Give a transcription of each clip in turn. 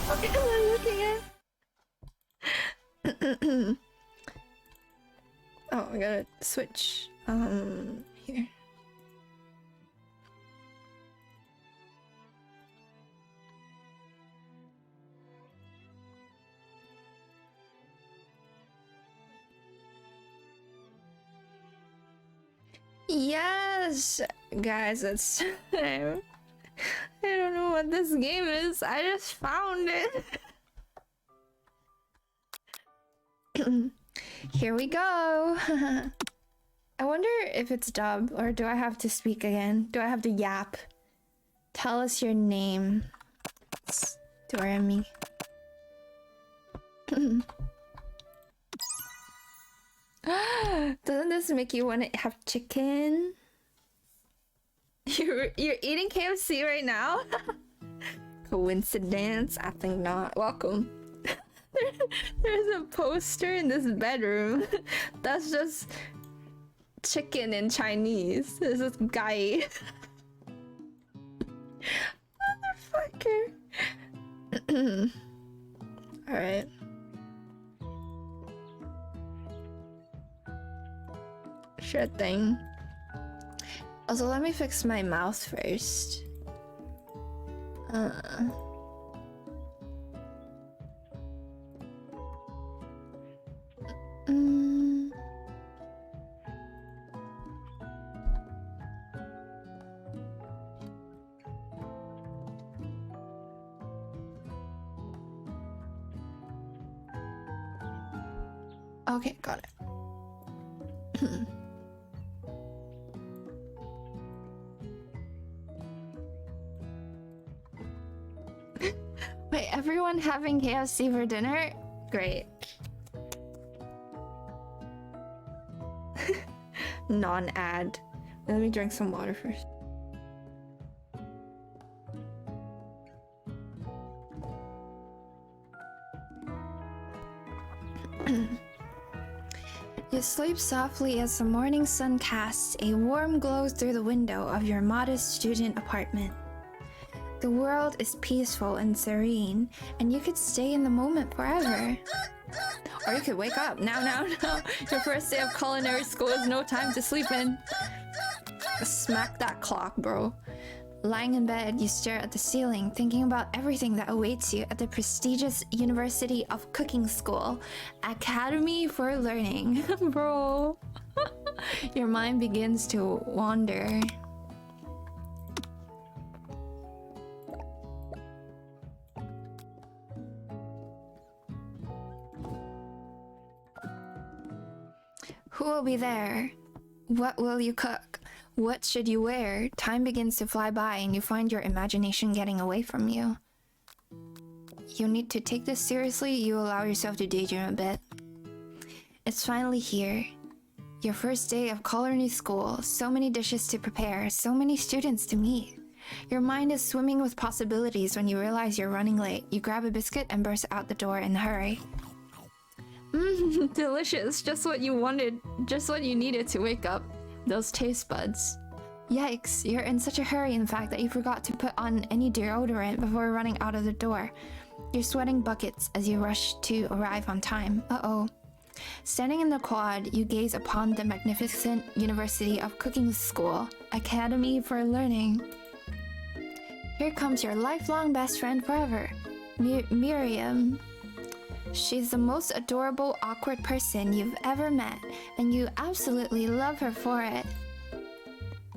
What am I looking at? Oh, I gotta switch. Here. Yes, guys, it's time. I don't know what this game is. I just found it. Here we go. I wonder if it's dub or do I have to speak again? Do I have to yap? Tell us your name. It's Doremi. Doesn't this make you want to have chicken? You're eating KFC right now? Coincidence? I think not. Welcome. There's a poster in this bedroom. That's just chicken in Chinese. There's this guy. Motherfucker. Alright. Sure thing. Also, let me fix my mouth first. Okay, got it. Wait, everyone having KFC for dinner? Great. Non-ad. Let me drink some water first. You sleep softly as the morning sun casts a warm glow through the window of your modest student apartment. The world is peaceful and serene, and you could stay in the moment forever. Or you could wake up. Now. Your first day of culinary school is no time to sleep in. Smack that clock, bro. Lying in bed, you stare at the ceiling, thinking about everything that awaits you at the prestigious University of Cooking School, Academy for Learning. Bro. Your mind begins to wander. Who will be there? What will you cook? What should you wear? Time begins to fly by and you find your imagination getting away from you. You need to take this seriously. You allow yourself to daydream a bit. It's finally here. Your first day of culinary school. So many dishes to prepare. So many students to meet. Your mind is swimming with possibilities when you realize you're running late. You grab a biscuit and burst out the door in a hurry. Delicious. Just what you wanted. Just what you needed to wake up those taste buds. Yikes, you're in such a hurry in fact that you forgot to put on any deodorant before running out of the door. You're sweating buckets as you rush to arrive on time. Uh-oh. Standing in the quad, you gaze upon the magnificent University of Cooking School, Academy for Learning. Here comes your lifelong best friend forever, Miriam. She's the most adorable, awkward person you've ever met, and you absolutely love her for it.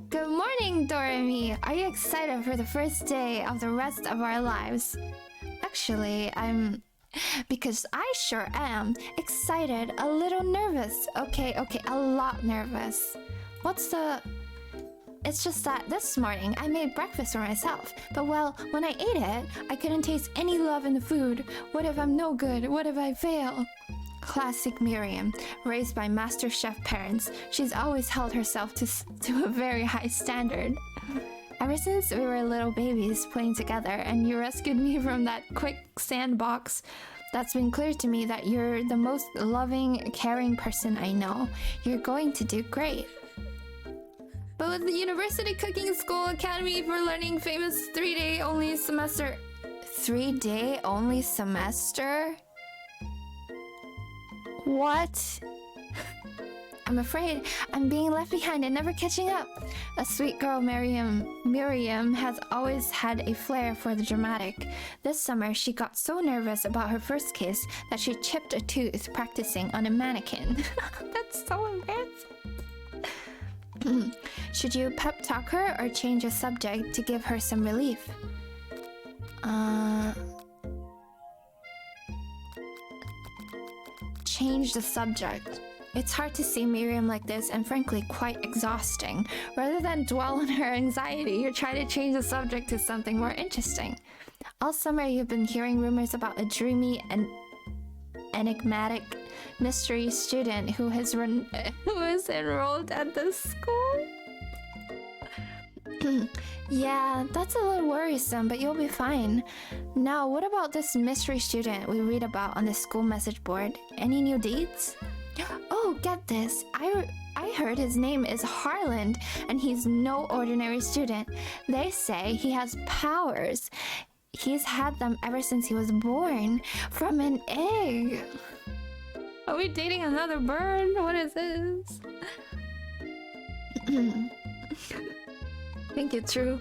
Good morning, Doremi! Are you excited for the first day of the rest of our lives? Actually, because I sure am. Excited, a little nervous. Okay, a lot nervous. It's just that this morning I made breakfast for myself, but well, when I ate it, I couldn't taste any love in the food. What if I'm no good? What if I fail? Classic Miriam, raised by master chef parents, she's always held herself to a very high standard. Ever since we were little babies playing together and you rescued me from that quick sandbox, that's been clear to me that you're the most loving, caring person I know. You're going to do great. But with the University Cooking School Academy for Learning famous 3-day only semester 3-day only semester? What? I'm afraid I'm being left behind and never catching up. A sweet girl, Miriam has always had a flair for the dramatic. This summer, she got so nervous about her first kiss that she chipped a tooth practicing on a mannequin. That's so embarrassing. Should you pep talk her or change a subject to give her some relief? Change the subject. It's hard to see Miriam like this and frankly quite exhausting. Rather than dwell on her anxiety, you try to change the subject to something more interesting. All summer you've been hearing rumors about a dreamy and enigmatic mystery student who is enrolled at the school. Yeah, that's a little worrisome, but you'll be fine. Now, what about this mystery student we read about on the school message board? Any new deeds? Oh, get this. I heard his name is Harland, and he's no ordinary student. They say he has powers. He's had them ever since he was born, from an egg. Are we dating another bird? What is this? Think it's true.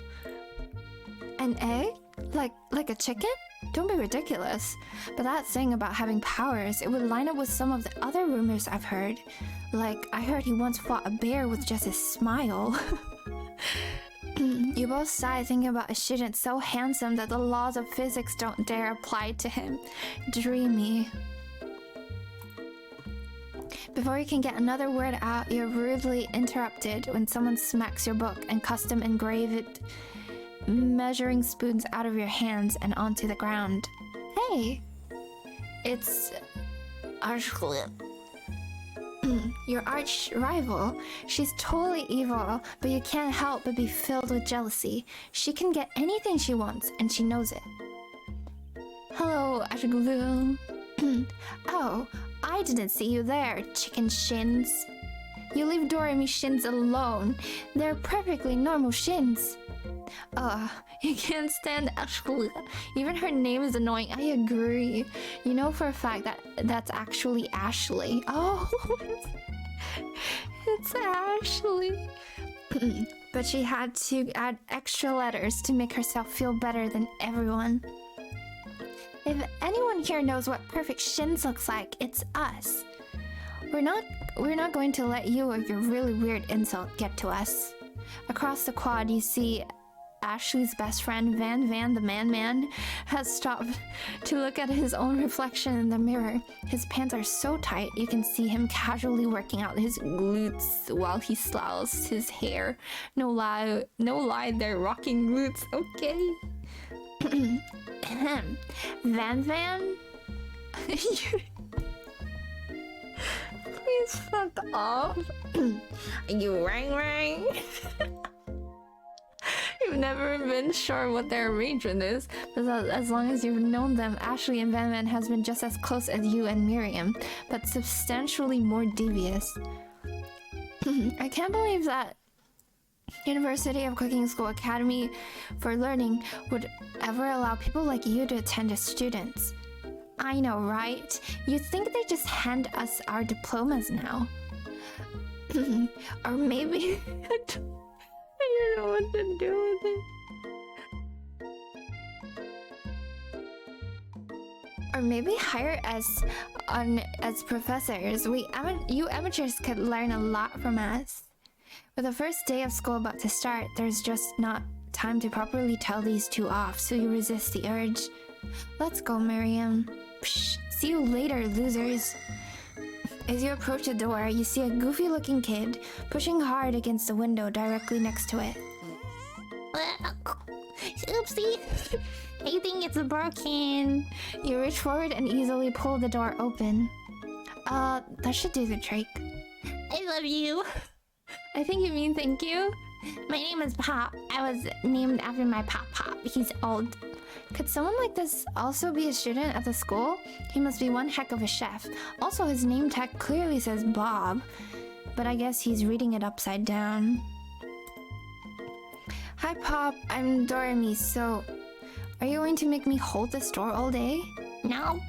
An egg? Like a chicken? Don't be ridiculous. But that thing about having powers, it would line up with some of the other rumors I've heard. Like, I heard he once fought a bear with just his smile. You both sigh thinking about a student so handsome that the laws of physics don't dare apply to him. Dreamy. Before you can get another word out, you're rudely interrupted when someone smacks your book and custom engraved measuring spoons out of your hands and onto the ground. Hey! It's archival. Your arch rival. She's totally evil, but you can't help but be filled with jealousy. She can get anything she wants, and she knows it. Hello, archival. Oh, I didn't see you there, chicken shins. You leave Doremi's shins alone. They're perfectly normal shins. You can't stand Ashley. Even her name is annoying. I agree. You know for a fact that that's actually Ashley. Oh, it's Ashley. But she had to add extra letters to make herself feel better than everyone. If anyone here knows what perfect shins looks like, it's us. We're not going to let you or your really weird insult get to us. Across the quad, you see Ashley's best friend, Van the Man, has stopped to look at his own reflection in the mirror. His pants are so tight, you can see him casually working out his glutes while he styles his hair. No lie, they're rocking glutes, okay? Van? Please fuck off. You rang? You've never been sure what their arrangement is, but as long as you've known them, Ashley and Van has been just as close as you and Miriam, but substantially more devious. I can't believe that University of Cooking School Academy for Learning would ever allow people like you to attend as students. I know, right? You'd think they just hand us our diplomas now. Or maybe... I don't know what to do with it. Or maybe hire us as professors. You amateurs could learn a lot from us. With the first day of school about to start, there's just not time to properly tell these two off, so you resist the urge. Let's go, Miriam. Psh, see you later, losers. As you approach the door, you see a goofy-looking kid pushing hard against the window directly next to it. Oopsie! I think it's broken. You reach forward and easily pull the door open. That should do the trick. I love you. I think you mean thank you. My name is Pop. I was named after my Pop. He's old. Could someone like this also be a student at the school? He must be one heck of a chef. Also, his name tag clearly says Bob, but I guess he's reading it upside down. Hi, Pop. I'm Doremi, so... Are you going to make me hold this door all day? No.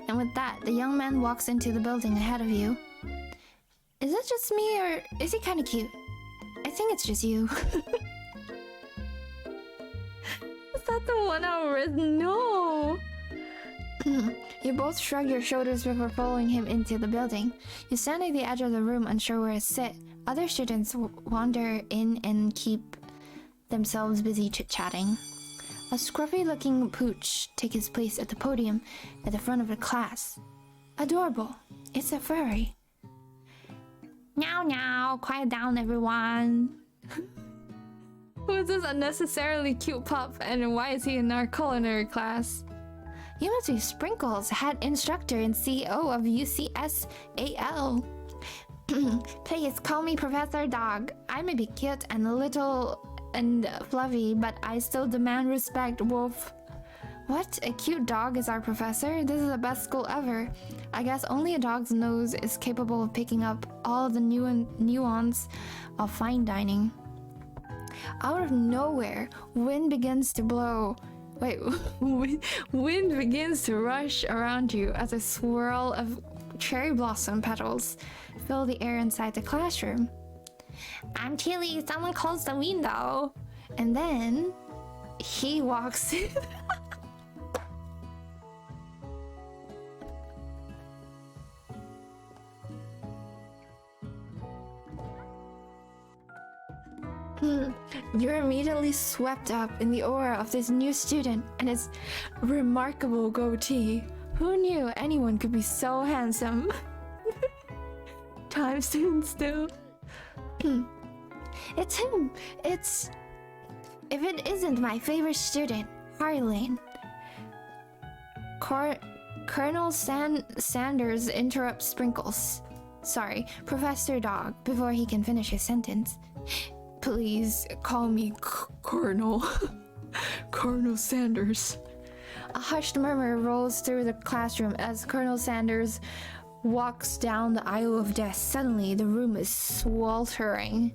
And with that, the young man walks into the building ahead of you. Is it just me, or is he kind of cute? I think it's just you. Is that the one I read? No. You both shrug your shoulders before following him into the building. You stand at the edge of the room, unsure where to sit. Other students wander in and keep themselves busy chit-chatting. A scruffy-looking pooch takes his place at the podium at the front of the class. Adorable. It's a furry. Now, quiet down, everyone. Who is this unnecessarily cute pup, and why is he in our culinary class? You must be Sprinkles, head instructor and CEO of UCSAL. Please call me Professor Dog. I may be cute and a little and fluffy, but I still demand respect, Wolf. What? A cute dog is our professor? This is the best school ever. I guess only a dog's nose is capable of picking up all the nuance of fine dining. Out of nowhere, wind begins to blow. Wind begins to rush around you as a swirl of cherry blossom petals fill the air inside the classroom. I'm chilly, someone close the window. And then he walks in. You're immediately swept up in the aura of this new student and his remarkable goatee. Who knew anyone could be so handsome? Time stands still. It's him. If it isn't my favorite student, Harlane. Colonel Sanders interrupts Sprinkles. Sorry, Professor Dog, before he can finish his sentence. Please call me Colonel. Colonel Sanders. A hushed murmur rolls through the classroom as Colonel Sanders walks down the aisle of desks. Suddenly, the room is sweltering.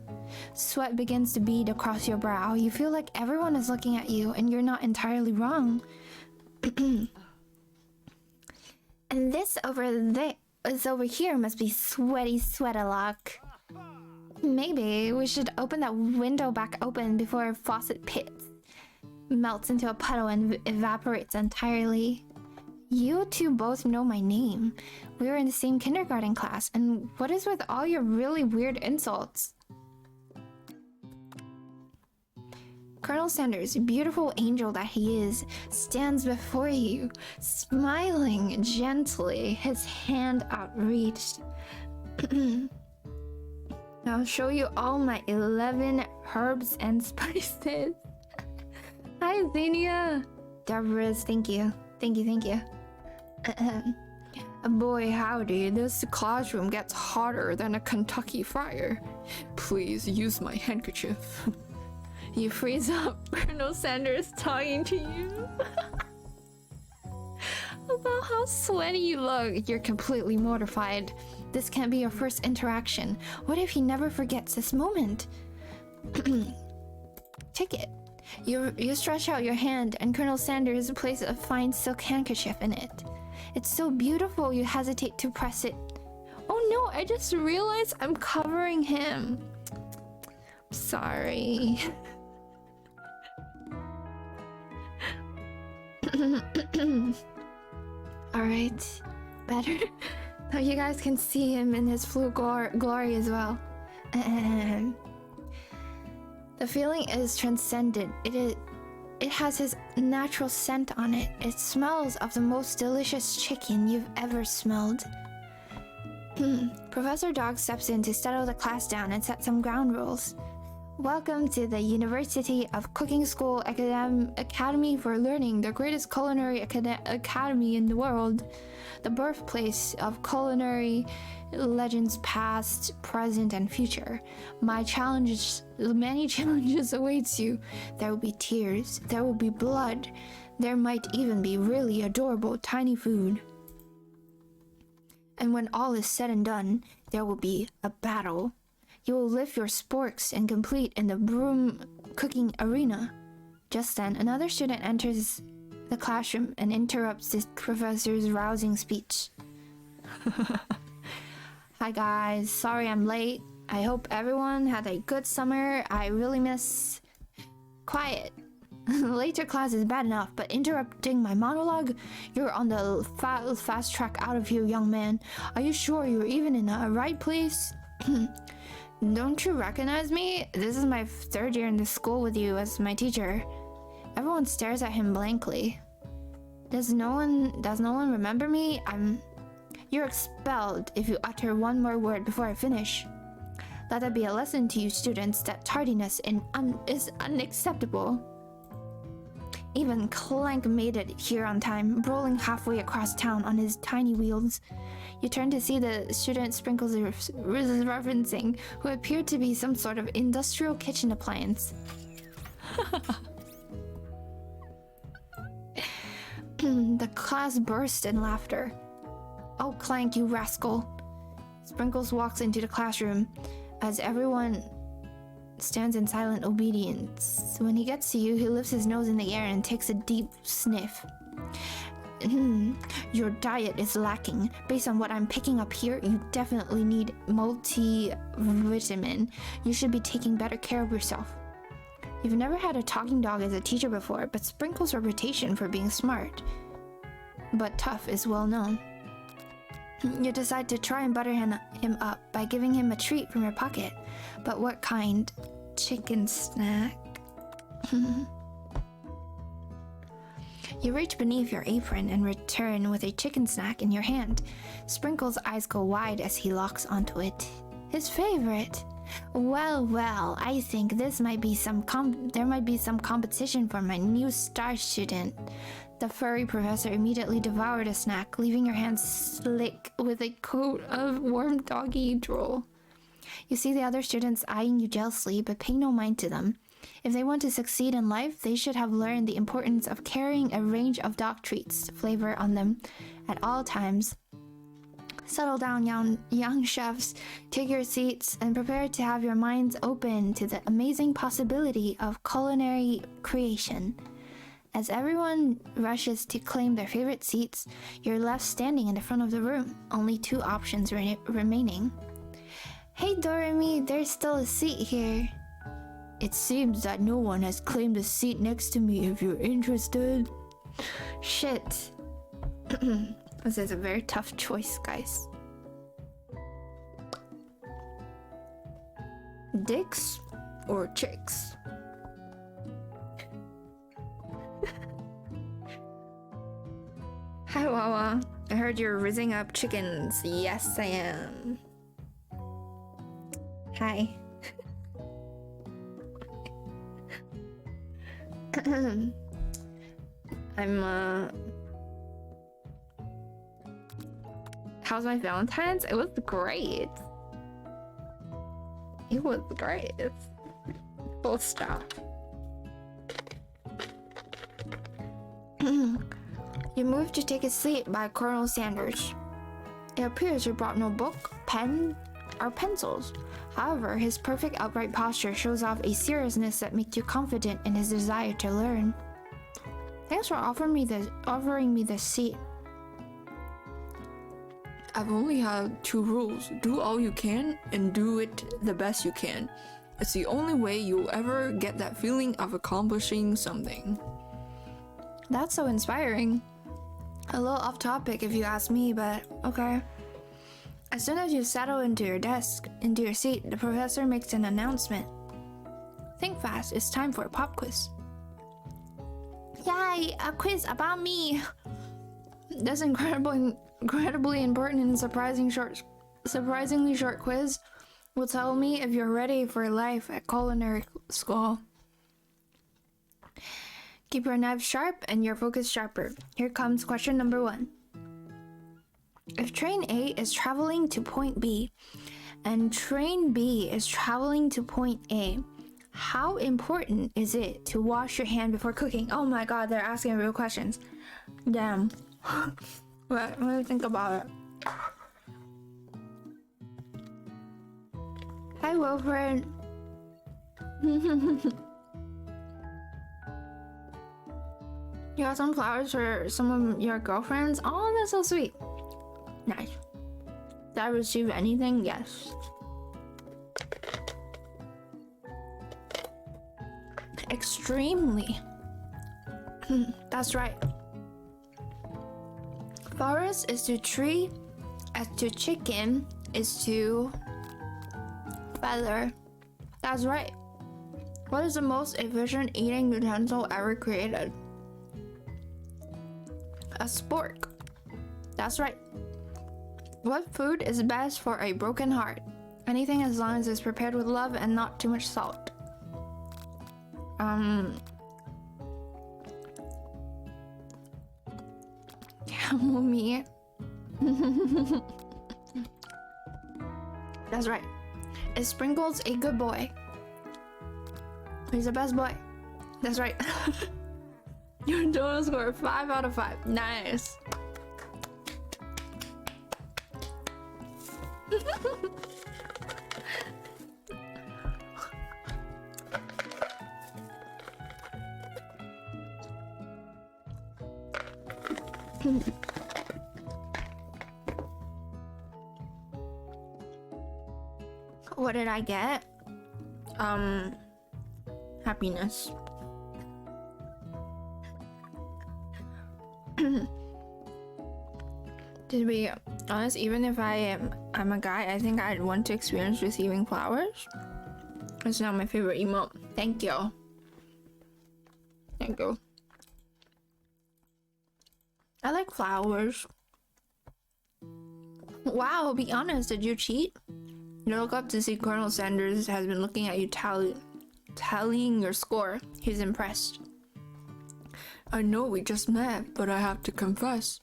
Sweat begins to bead across your brow. You feel like everyone is looking at you, and you're not entirely wrong. And this over here must be sweaty sweat-a-lock. Maybe we should open that window back open before faucet melts into a puddle and evaporates entirely. You two both know my name. We were in the same kindergarten class, and what is with all your really weird insults? Colonel Sanders, beautiful angel that he is, stands before you, smiling gently, his hand outreached. I'll show you all my 11 herbs and spices. Hi, Xenia. Deborah's, thank you. Thank you. Boy, howdy, this classroom gets hotter than a Kentucky fryer. Please use my handkerchief. You freeze up, Colonel Sanders talking to you. About how sweaty you look, you're completely mortified. This can't be your first interaction. What if he never forgets this moment? Take it. You stretch out your hand, and Colonel Sanders places a fine silk handkerchief in it. It's so beautiful you hesitate to press it. Oh no, I just realized I'm covering him. Sorry. Alright, better. Now you guys can see him in his full glory as well. The feeling is transcendent. It has his natural scent on it. It smells of the most delicious chicken you've ever smelled. Professor Dog steps in to settle the class down and set some ground rules. Welcome to the University of Cooking School Academy for Learning, the greatest culinary academy in the world. The birthplace of culinary legends past, present, and future. Many challenges awaits you. There will be tears, there will be blood, there might even be really adorable tiny food. And when all is said and done, there will be a battle. You will lift your sporks and compete in the broom cooking arena. Just then, another student enters the classroom and interrupts the professor's rousing speech. Hi guys, sorry I'm late. I hope everyone had a good summer. I really miss... Quiet. Later class is bad enough, but interrupting my monologue? You're on the fast track out of here, young man. Are you sure you're even in the right place? Don't you recognize me? This is my third year in the school with you as my teacher. Everyone stares at him blankly. Does no one remember me? You're expelled if you utter one more word before I finish. Let that be a lesson to you students that tardiness is unacceptable. Even Clank made it here on time, rolling halfway across town on his tiny wheels. You turn to see the student Sprinkles is referencing, who appeared to be some sort of industrial kitchen appliance. The class burst in laughter. Oh, Clank, you rascal. Sprinkles walks into the classroom as everyone stands in silent obedience. When he gets to you, he lifts his nose in the air and takes a deep sniff. Your diet is lacking. Based on what I'm picking up here, you definitely need multivitamin. You should be taking better care of yourself. You've never had a talking dog as a teacher before, but Sprinkles' reputation for being smart but tough is well known. You decide to try and butter him up by giving him a treat from your pocket. But what kind? Chicken snack? You reach beneath your apron and return with a chicken snack in your hand. Sprinkles' eyes go wide as he locks onto it. His favorite. Well, I think this might be there might be some competition for my new star student. The furry professor immediately devoured a snack, leaving your hands slick with a coat of warm doggy drool. You see the other students eyeing you jealously, but pay no mind to them. If they want to succeed in life, they should have learned the importance of carrying a range of dog treats flavor on them at all times. Settle down, young chefs. Take your seats and prepare to have your minds open to the amazing possibility of culinary creation. As everyone rushes to claim their favorite seats, you're left standing in the front of the room, only two options remaining. Hey Doremi, there's still a seat here. It seems that no one has claimed a seat next to me if you're interested. Shit. This is a very tough choice, guys. Dicks or chicks? Hi Wawa, I heard you're rizzing up chickens. Yes, I am. Hi. How's my Valentine's? It was great. It was great. Full stop. You moved to take a seat by Colonel Sanders. It appears you brought no book, pen, or pencils. However, his perfect upright posture shows off a seriousness that makes you confident in his desire to learn. Thanks for offering me this seat. I've only had 2 rules. Do all you can and do it the best you can. It's the only way you'll ever get that feeling of accomplishing something. That's so inspiring. A little off topic if you ask me, but okay. As soon as you settle into your seat, the professor makes an announcement. Think fast, it's time for a pop quiz. Yay, a quiz about me! This incredibly important and surprisingly short quiz will tell me if you're ready for life at culinary school. Keep your knives sharp and your focus sharper. Here comes question number 1. If train A is traveling to point B and train B is traveling to point A, how important is it to wash your hand before cooking? Oh my god, they're asking real questions. Damn. Let me think about it. Hi, Wilfred. You got some flowers for some of your girlfriends? Oh, that's so sweet. Nice. Did I receive anything? Yes. Extremely. That's right. Forest is to tree, as to chicken is to feather. That's right. What is the most efficient eating utensil ever created? A spork. That's right. What food is best for a broken heart? Anything as long as it's prepared with love and not too much salt. Camel meat. That's right. Is Sprinkles a good boy? He's the best boy. That's right. Your total score 5 out of 5. Nice. What did I get? Happiness. To be honest, even if I'm a guy, I think I'd want to experience receiving flowers. It's not my favorite emote. Thank you. Thank you. I like flowers. Wow, be honest, did you cheat? You look up to see Colonel Sanders has been looking at you tallying your score. He's impressed. I know we just met, but I have to confess,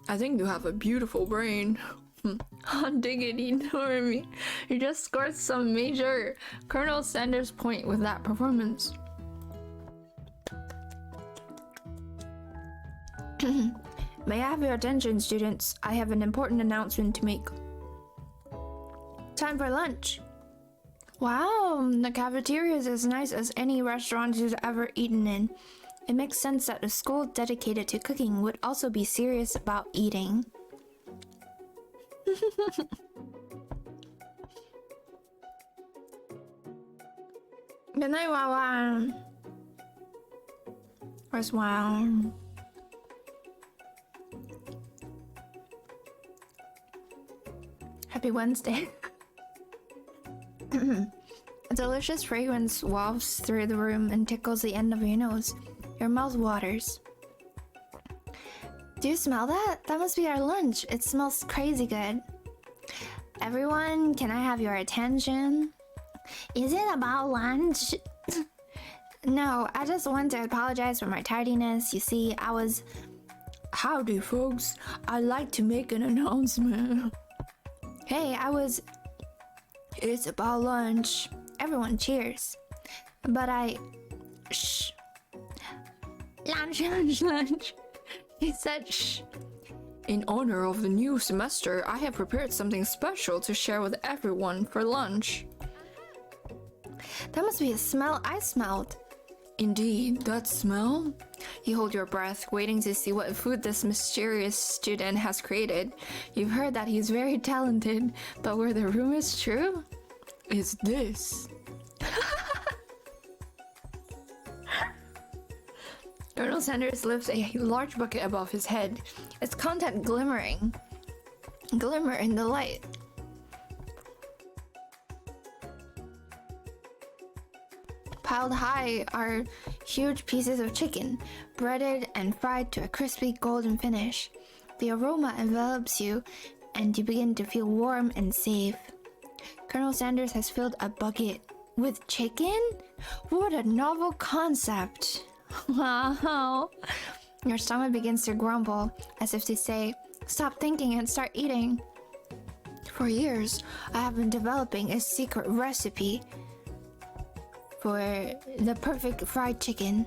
I think you have a beautiful brain. Oh, diggity, Normie. You just scored some major Colonel Sanders point with that performance. May I have your attention, students? I have an important announcement to make. Time for lunch. Wow, the cafeteria is as nice as any restaurant you've ever eaten in. It makes sense that a school dedicated to cooking would also be serious about eating. Good night, Wawa. Where's Wow? Happy Wednesday. A delicious fragrance wafts through the room and tickles the end of your nose. Your mouth waters. Do you smell that? That must be our lunch. It smells crazy good. Everyone, can I have your attention? Is it about lunch? No, I just want to apologize for my tardiness. You see, I was... Howdy, folks. I'd like to make an announcement. Hey, I was... It's about lunch. Everyone cheers. But I... Shh. Lunch, lunch, lunch. He said shh. In honor of the new semester, I have prepared something special to share with everyone for lunch. That must be a smell I smelled. Indeed, that smell? You hold your breath, waiting to see what food this mysterious student has created. You've heard that he's very talented, but were the rumors true? It's this. Colonel Sanders lifts a large bucket above his head, its content glimmering. Glimmer in the light. Piled high are huge pieces of chicken, breaded and fried to a crispy golden finish. The aroma envelops you, and you begin to feel warm and safe. Colonel Sanders has filled a bucket with chicken? What a novel concept! Wow! Your stomach begins to grumble, as if to say, stop thinking and start eating. For years, I have been developing a secret recipe for the perfect fried chicken.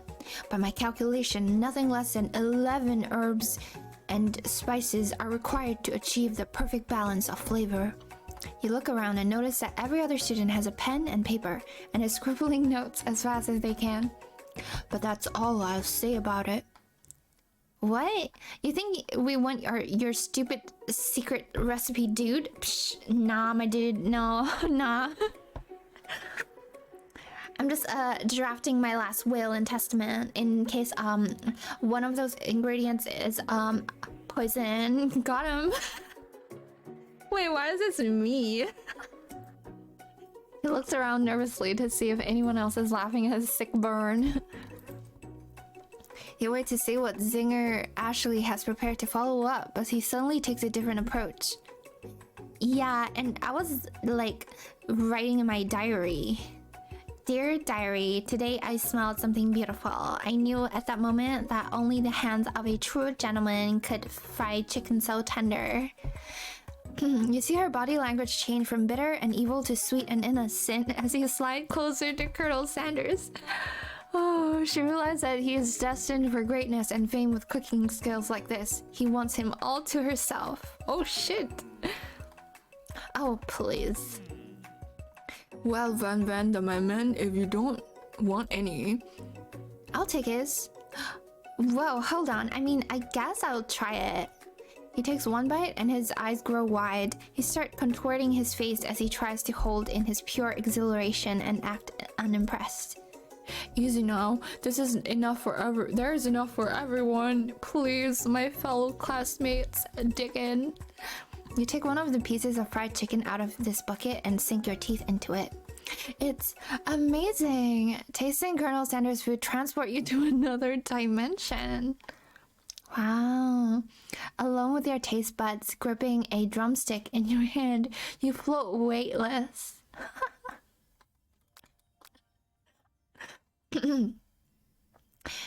By my calculation, nothing less than 11 herbs and spices are required to achieve the perfect balance of flavor. You look around and notice that every other student has a pen and paper and is scribbling notes as fast as they can. But that's all I'll say about it. What? You think we want your stupid secret recipe, dude? Psh, nah, my dude. No, nah. I'm just drafting my last will and testament in case one of those ingredients is poison. Got him. Wait, why is this me? He looks around nervously to see if anyone else is laughing at his sick burn. You wait to see what zinger Ashley has prepared to follow up, but he suddenly takes a different approach. Yeah, and I was like writing in my diary. Dear diary, today I smelled something beautiful. I knew at that moment that only the hands of a true gentleman could fry chicken so tender. You see her body language change from bitter and evil to sweet and innocent as you slide closer to Colonel Sanders. Oh, she realized that he is destined for greatness and fame with cooking skills like this. He wants him all to herself. Oh shit. Oh, please. Well, Van Van, my man, if you don't want any... I'll take his. Whoa, hold on. I mean, I guess I'll try it. He takes one bite and his eyes grow wide. He starts contorting his face as he tries to hold in his pure exhilaration and act unimpressed. Easy now. This isn't enough for there is enough for everyone. Please, my fellow classmates, dig in. You take one of the pieces of fried chicken out of this bucket and sink your teeth into it. It's amazing! Tasting Colonel Sanders' food transport you to another dimension. Wow. Alone with your taste buds gripping a drumstick in your hand, you float weightless.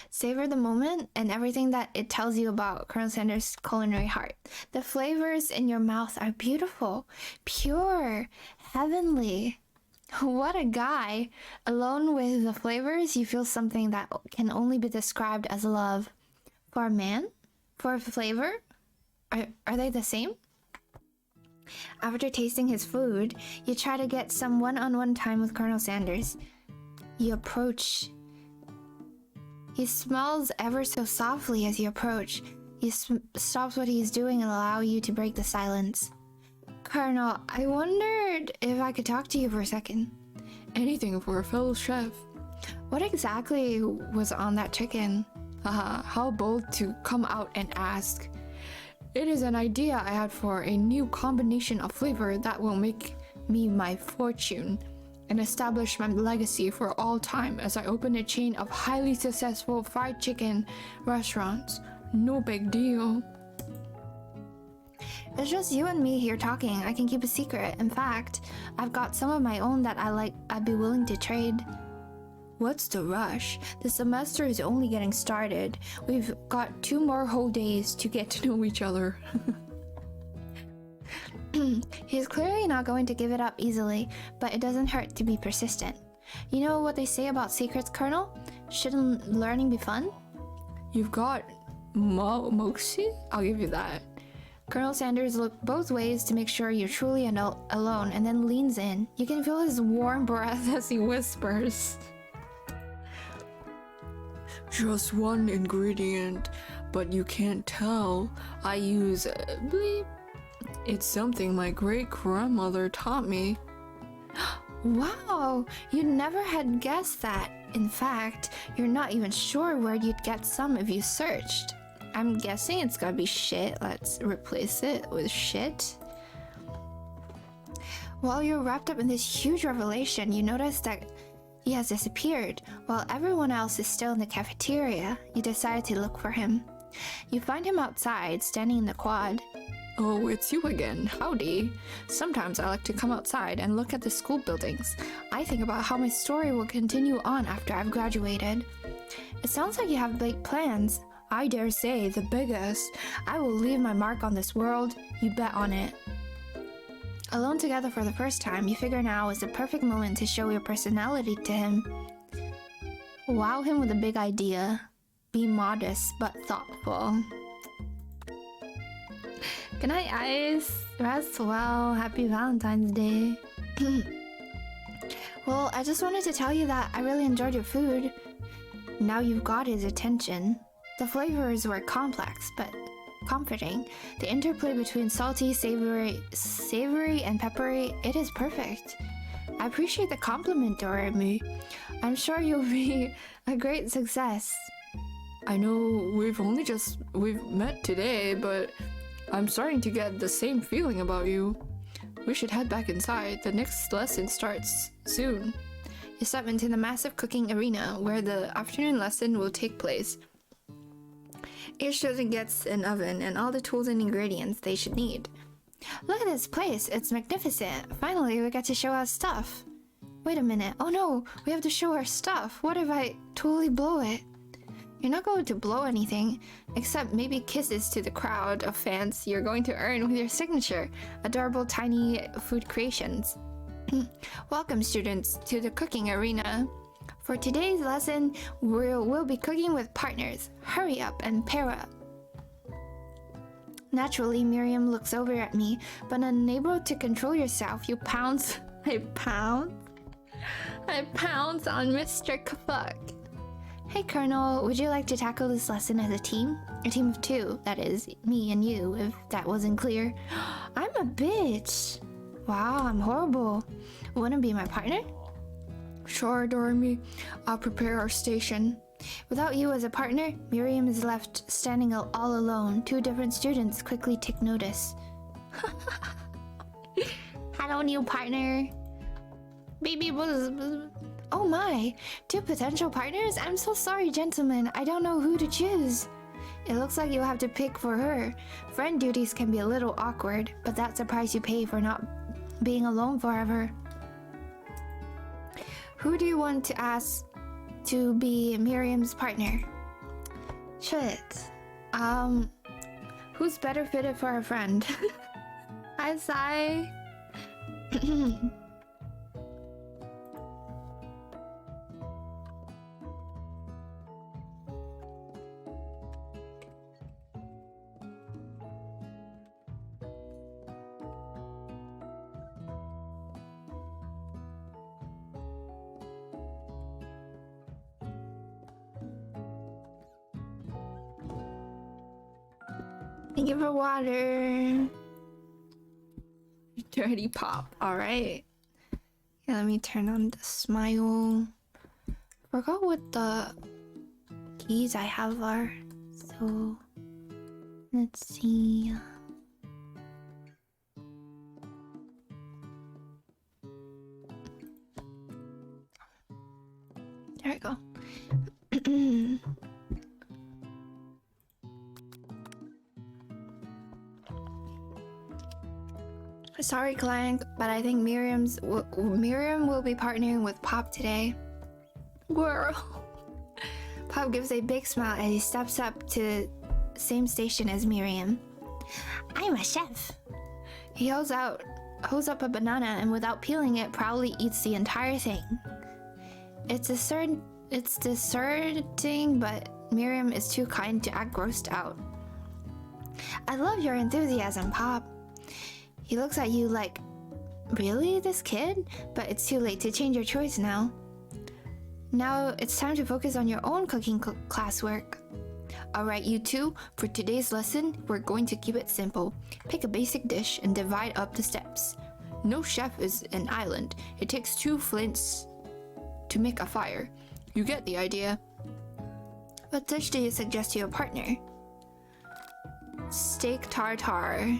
Savor the moment and everything that it tells you about Colonel Sanders' culinary heart. The flavors in your mouth are beautiful, pure, heavenly. What a guy. Alone with the flavors, you feel something that can only be described as love. For a man? For a flavor? Are they the same? After tasting his food, you try to get some one-on-one time with Colonel Sanders. You approach. He smells ever so softly as you approach. He stops what he's doing and allow you to break the silence. Colonel, I wondered if I could talk to you for a second. Anything for a fellow chef. What exactly was on that chicken? Haha, how bold to come out and ask. It is an idea I had for a new combination of flavor that will make me my fortune and establish my legacy for all time as I open a chain of highly successful fried chicken restaurants. No big deal. It's just you and me here talking. I can keep a secret. In fact, I've got some of my own that I'd be willing to trade. What's the rush? The semester is only getting started. We've got 2 more whole days to get to know each other. He's clearly not going to give it up easily, but it doesn't hurt to be persistent. You know what they say about secrets, Colonel? Shouldn't learning be fun? You've got Moxie? I'll give you that. Colonel Sanders looks both ways to make sure you're truly alone and then leans in. You can feel his warm breath as he whispers. Just one ingredient, but you can't tell. I use bleep. It's something my great-grandmother taught me. Wow, you never had guessed that. In fact, you're not even sure where you'd get some if you searched. I'm guessing it's gotta be shit. Let's replace it with shit. While you're wrapped up in this huge revelation, you notice that he has disappeared. While everyone else is still in the cafeteria, you decide to look for him. You find him outside, standing in the quad. Oh, it's you again. Howdy. Sometimes I like to come outside and look at the school buildings. I think about how my story will continue on after I've graduated. It sounds like you have big plans. I dare say the biggest. I will leave my mark on this world. You bet on it. Alone together for the first time, you figure now is the perfect moment to show your personality to him. Wow him with a big idea. Be modest but thoughtful. Good night, Ice. Rest well. Happy Valentine's Day. Well, I just wanted to tell you that I really enjoyed your food. Now you've got his attention. The flavors were complex, but comforting. The interplay between salty, savory, and peppery, it is perfect. I appreciate the compliment, Doremi. I'm sure you'll be a great success. I know we've met today, but I'm starting to get the same feeling about you. We should head back inside. The next lesson starts soon. You step into the massive cooking arena where the afternoon lesson will take place. Each student gets an oven and all the tools and ingredients they should need. Look at this place, it's magnificent. Finally, we get to show our stuff. Wait a minute, oh no, we have to show our stuff. What if I totally blow it? You're not going to blow anything, except maybe kisses to the crowd of fans you're going to earn with your signature, adorable tiny food creations. Welcome, students, to the cooking arena. For today's lesson, we'll be cooking with partners. Hurry up and pair up. Naturally, Miriam looks over at me, but unable to control yourself, you pounce. I pounce on Mr. Kafuk. Hey, Colonel, would you like to tackle this lesson as a team? A team of two, that is, me and you, if that wasn't clear. I'm a bitch. Wow, I'm horrible. Wanna be my partner? Sure, Doremi. I'll prepare our station. Without you as a partner, Miriam is left standing all alone. Two different students quickly take notice. Hello, new partner. Baby buzz. Oh my, two potential partners? I'm so sorry, gentlemen. I don't know who to choose. It looks like you'll have to pick for her. Friend duties can be a little awkward, but that's the price you pay for not being alone forever. Who do you want to ask to be Miriam's partner? Shit. Who's better fitted for a friend? Hi, Sai. Thank you for water. Dirty pop. Alright. Yeah, let me turn on the smile. Forgot what the keys I have are. So let's see. There we go. Sorry, Clank, but I think Miriam will be partnering with Pop today. Whirl. Pop gives a big smile as he steps up to the same station as Miriam. I'm a chef. He holds up a banana and without peeling it, proudly eats the entire thing. It's discerning, but Miriam is too kind to act grossed out. I love your enthusiasm, Pop. He looks at you like, really, this kid? But it's too late to change your choice now. Now it's time to focus on your own cooking classwork. Alright, you two, for today's lesson, we're going to keep it simple. Pick a basic dish and divide up the steps. No chef is an island. It takes 2 flints to make a fire. You get the idea. What dish do you suggest to your partner? Steak tartare.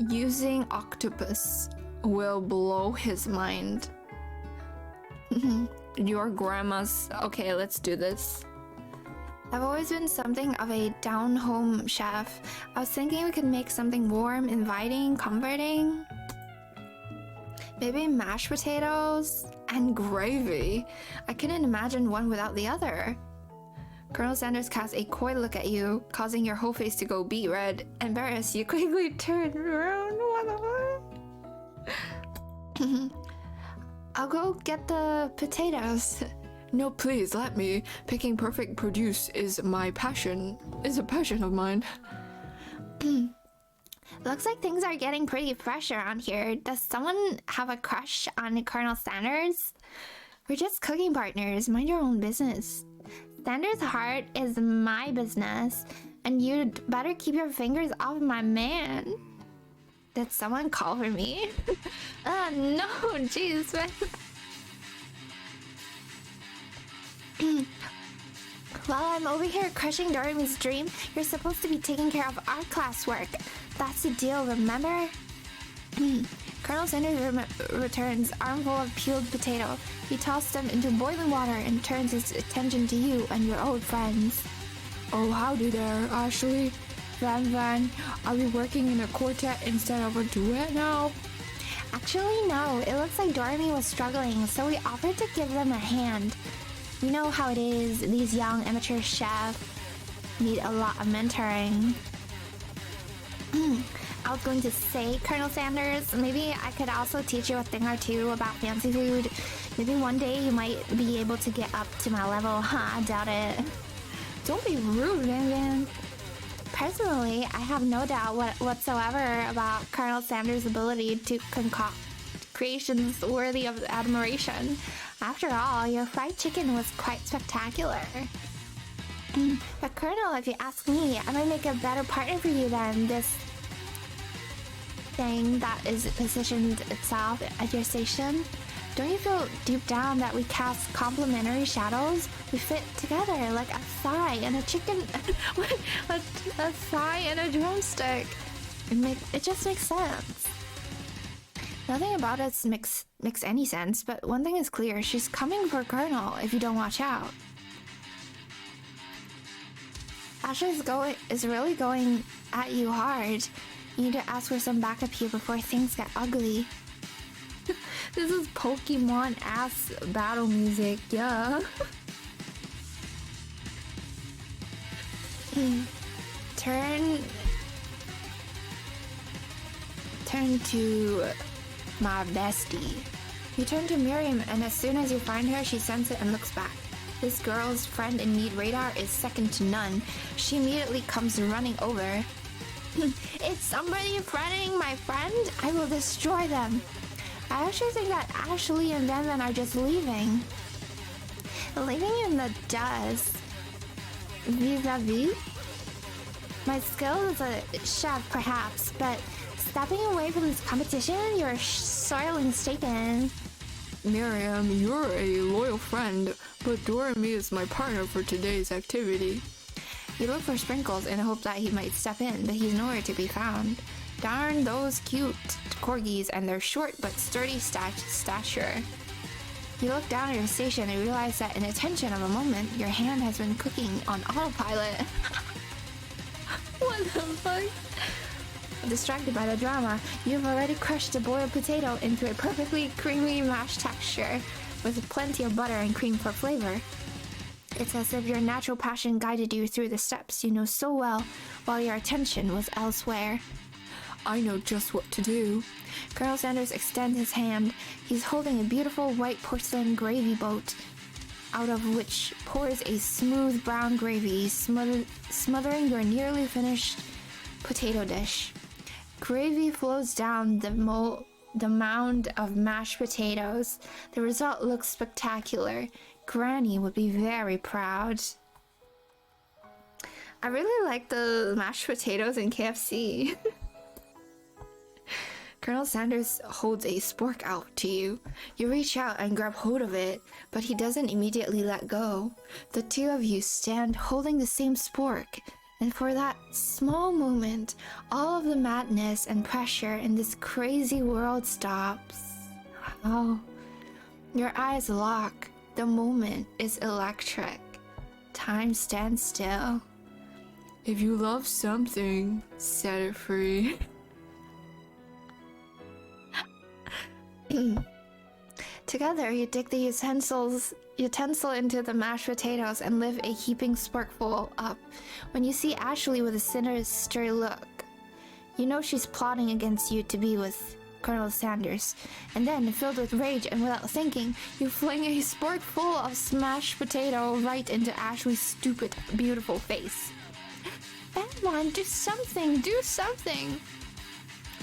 Using octopus will blow his mind. Your grandma's... Okay, let's do this. I've always been something of a down-home chef. I was thinking we could make something warm, inviting, comforting. Maybe mashed potatoes and gravy. I couldn't imagine one without the other. Colonel Sanders casts a coy look at you, causing your whole face to go beet red. Embarrassed, you quickly turn around. I'll go get the potatoes. No, please, let me. Picking perfect produce is a passion of mine. Looks like things are getting pretty fresh around here. Does someone have a crush on Colonel Sanders? We're just cooking partners. Mind your own business. Sanders' heart is my business, and you'd better keep your fingers off my man. Did someone call for me? No, jeez, man. While I'm over here crushing Doremi's dream, you're supposed to be taking care of our classwork. That's the deal, remember? Colonel Sanders returns, armful of peeled potato. He tosses them into boiling water and turns his attention to you and your old friends. Oh, howdy there, Ashley. Van, are we working in a quartet instead of a duet now? Actually, no. It looks like Doremi was struggling, so we offered to give them a hand. You know how it is, these young amateur chefs need a lot of mentoring. I was going to say, Colonel Sanders, maybe I could also teach you a thing or two about fancy food. Maybe one day you might be able to get up to my level. I doubt it. Don't be rude, Van. Personally, I have no doubt whatsoever about Colonel Sanders' ability to concoct creations worthy of admiration. After all, your fried chicken was quite spectacular. But Colonel, if you ask me, I might make a better partner for you than this thing that is positioned itself at your station. Don't you feel deep down that we cast complementary shadows? We fit together like a thigh and a chicken... a thigh and a drumstick. It just makes sense. Nothing about us makes any sense, but one thing is clear. She's coming for Colonel if you don't watch out. Ashley's is really going at you hard. You need to ask for some backup here before things get ugly. This is Pokemon ass battle music, yeah. Turn to my bestie. You turn to Miriam, and as soon as you find her, she sends it and looks back. This girl's friend in need radar is second to none. She immediately comes running over. It's somebody threatening my friend? I will destroy them. I actually think that Ashley and Van are just leaving. Leaving you in the dust. Vis-a-vis? My skill is a chef, perhaps, but stepping away from this competition, you're sorely mistaken. Miriam, you're a loyal friend, but Doremi is my partner for today's activity. You look for Sprinkles in the hope that he might step in, but he's nowhere to be found. Darn those cute corgis and their short but sturdy stature. You look down at your station and realize that in the tension of a moment, your hand has been cooking on autopilot. What the fuck? Distracted by the drama, you've already crushed the boiled potato into a perfectly creamy mashed texture with plenty of butter and cream for flavor. It's as if your natural passion guided you through the steps you know so well while your attention was elsewhere. I know just what to do. Colonel Sanders extends his hand. He's holding a beautiful white porcelain gravy boat, out of which pours a smooth brown gravy, smothering your nearly finished potato dish. Gravy flows down the mound of mashed potatoes. The result looks spectacular. Granny would be very proud. I really like the mashed potatoes in KFC. Colonel Sanders holds a spork out to you. You reach out and grab hold of it, but he doesn't immediately let go. The two of you stand holding the same spork, and for that small moment, all of the madness and pressure in this crazy world stops. Wow. Your eyes lock. The moment is electric. Time stands still. If you love something, set it free. Together, you dig the utensil into the mashed potatoes and lift a heaping sporkful up. When you see Ashley with a sinister look, you know she's plotting against you to be with Colonel Sanders. And then, filled with rage and without thinking, you fling a sporkful of smashed potato right into Ashley's stupid, beautiful face. Come on, do something! Do something!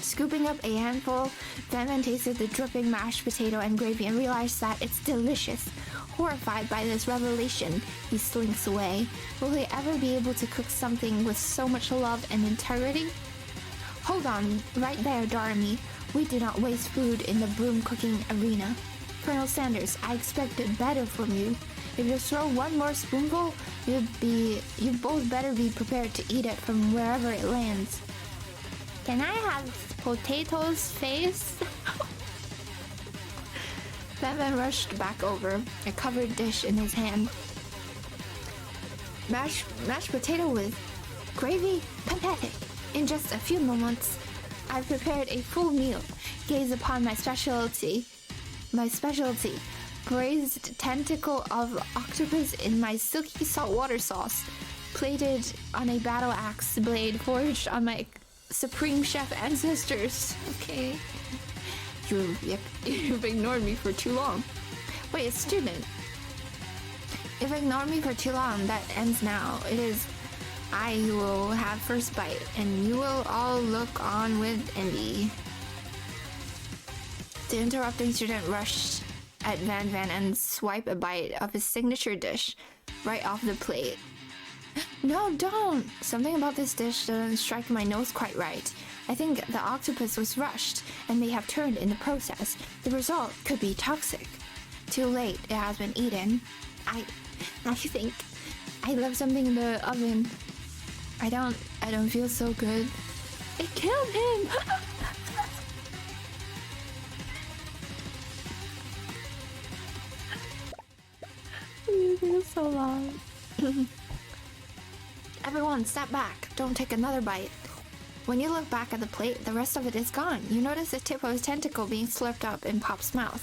Scooping up a handful, Van tasted the dripping mashed potato and gravy and realized that it's delicious. Horrified by this revelation, he slinks away. Will he ever be able to cook something with so much love and integrity? Hold on, right there, Dormy. We do not waste food in the broom cooking arena. Colonel Sanders, I expected better from you. If you throw one more spoonful, you both better be prepared to eat it from wherever it lands. Can I have potatoes face? Batman rushed back over, a covered dish in his hand. Mashed potato with gravy? Pathetic. In just a few moments, I've prepared a full meal. Gaze upon my specialty. Braised tentacle of octopus in my silky saltwater sauce, plated on a battle axe blade forged on my supreme chef ancestors. Okay. You've ignored me for too long. Wait, a student. If ignored me for too long, that ends now. It is I who will have first bite, and you will all look on with envy. The interrupting student rushed at Van and swiped a bite of his signature dish right off the plate. No, don't! Something about this dish doesn't strike my nose quite right. I think the octopus was rushed and may have turned in the process. The result could be toxic. Too late, it has been eaten. I think I left something in the oven. I don't feel so good. It killed him! You feel so long. Everyone, step back. Don't take another bite. When you look back at the plate, the rest of it is gone. You notice the tip of his tentacle being slurped up in Pop's mouth.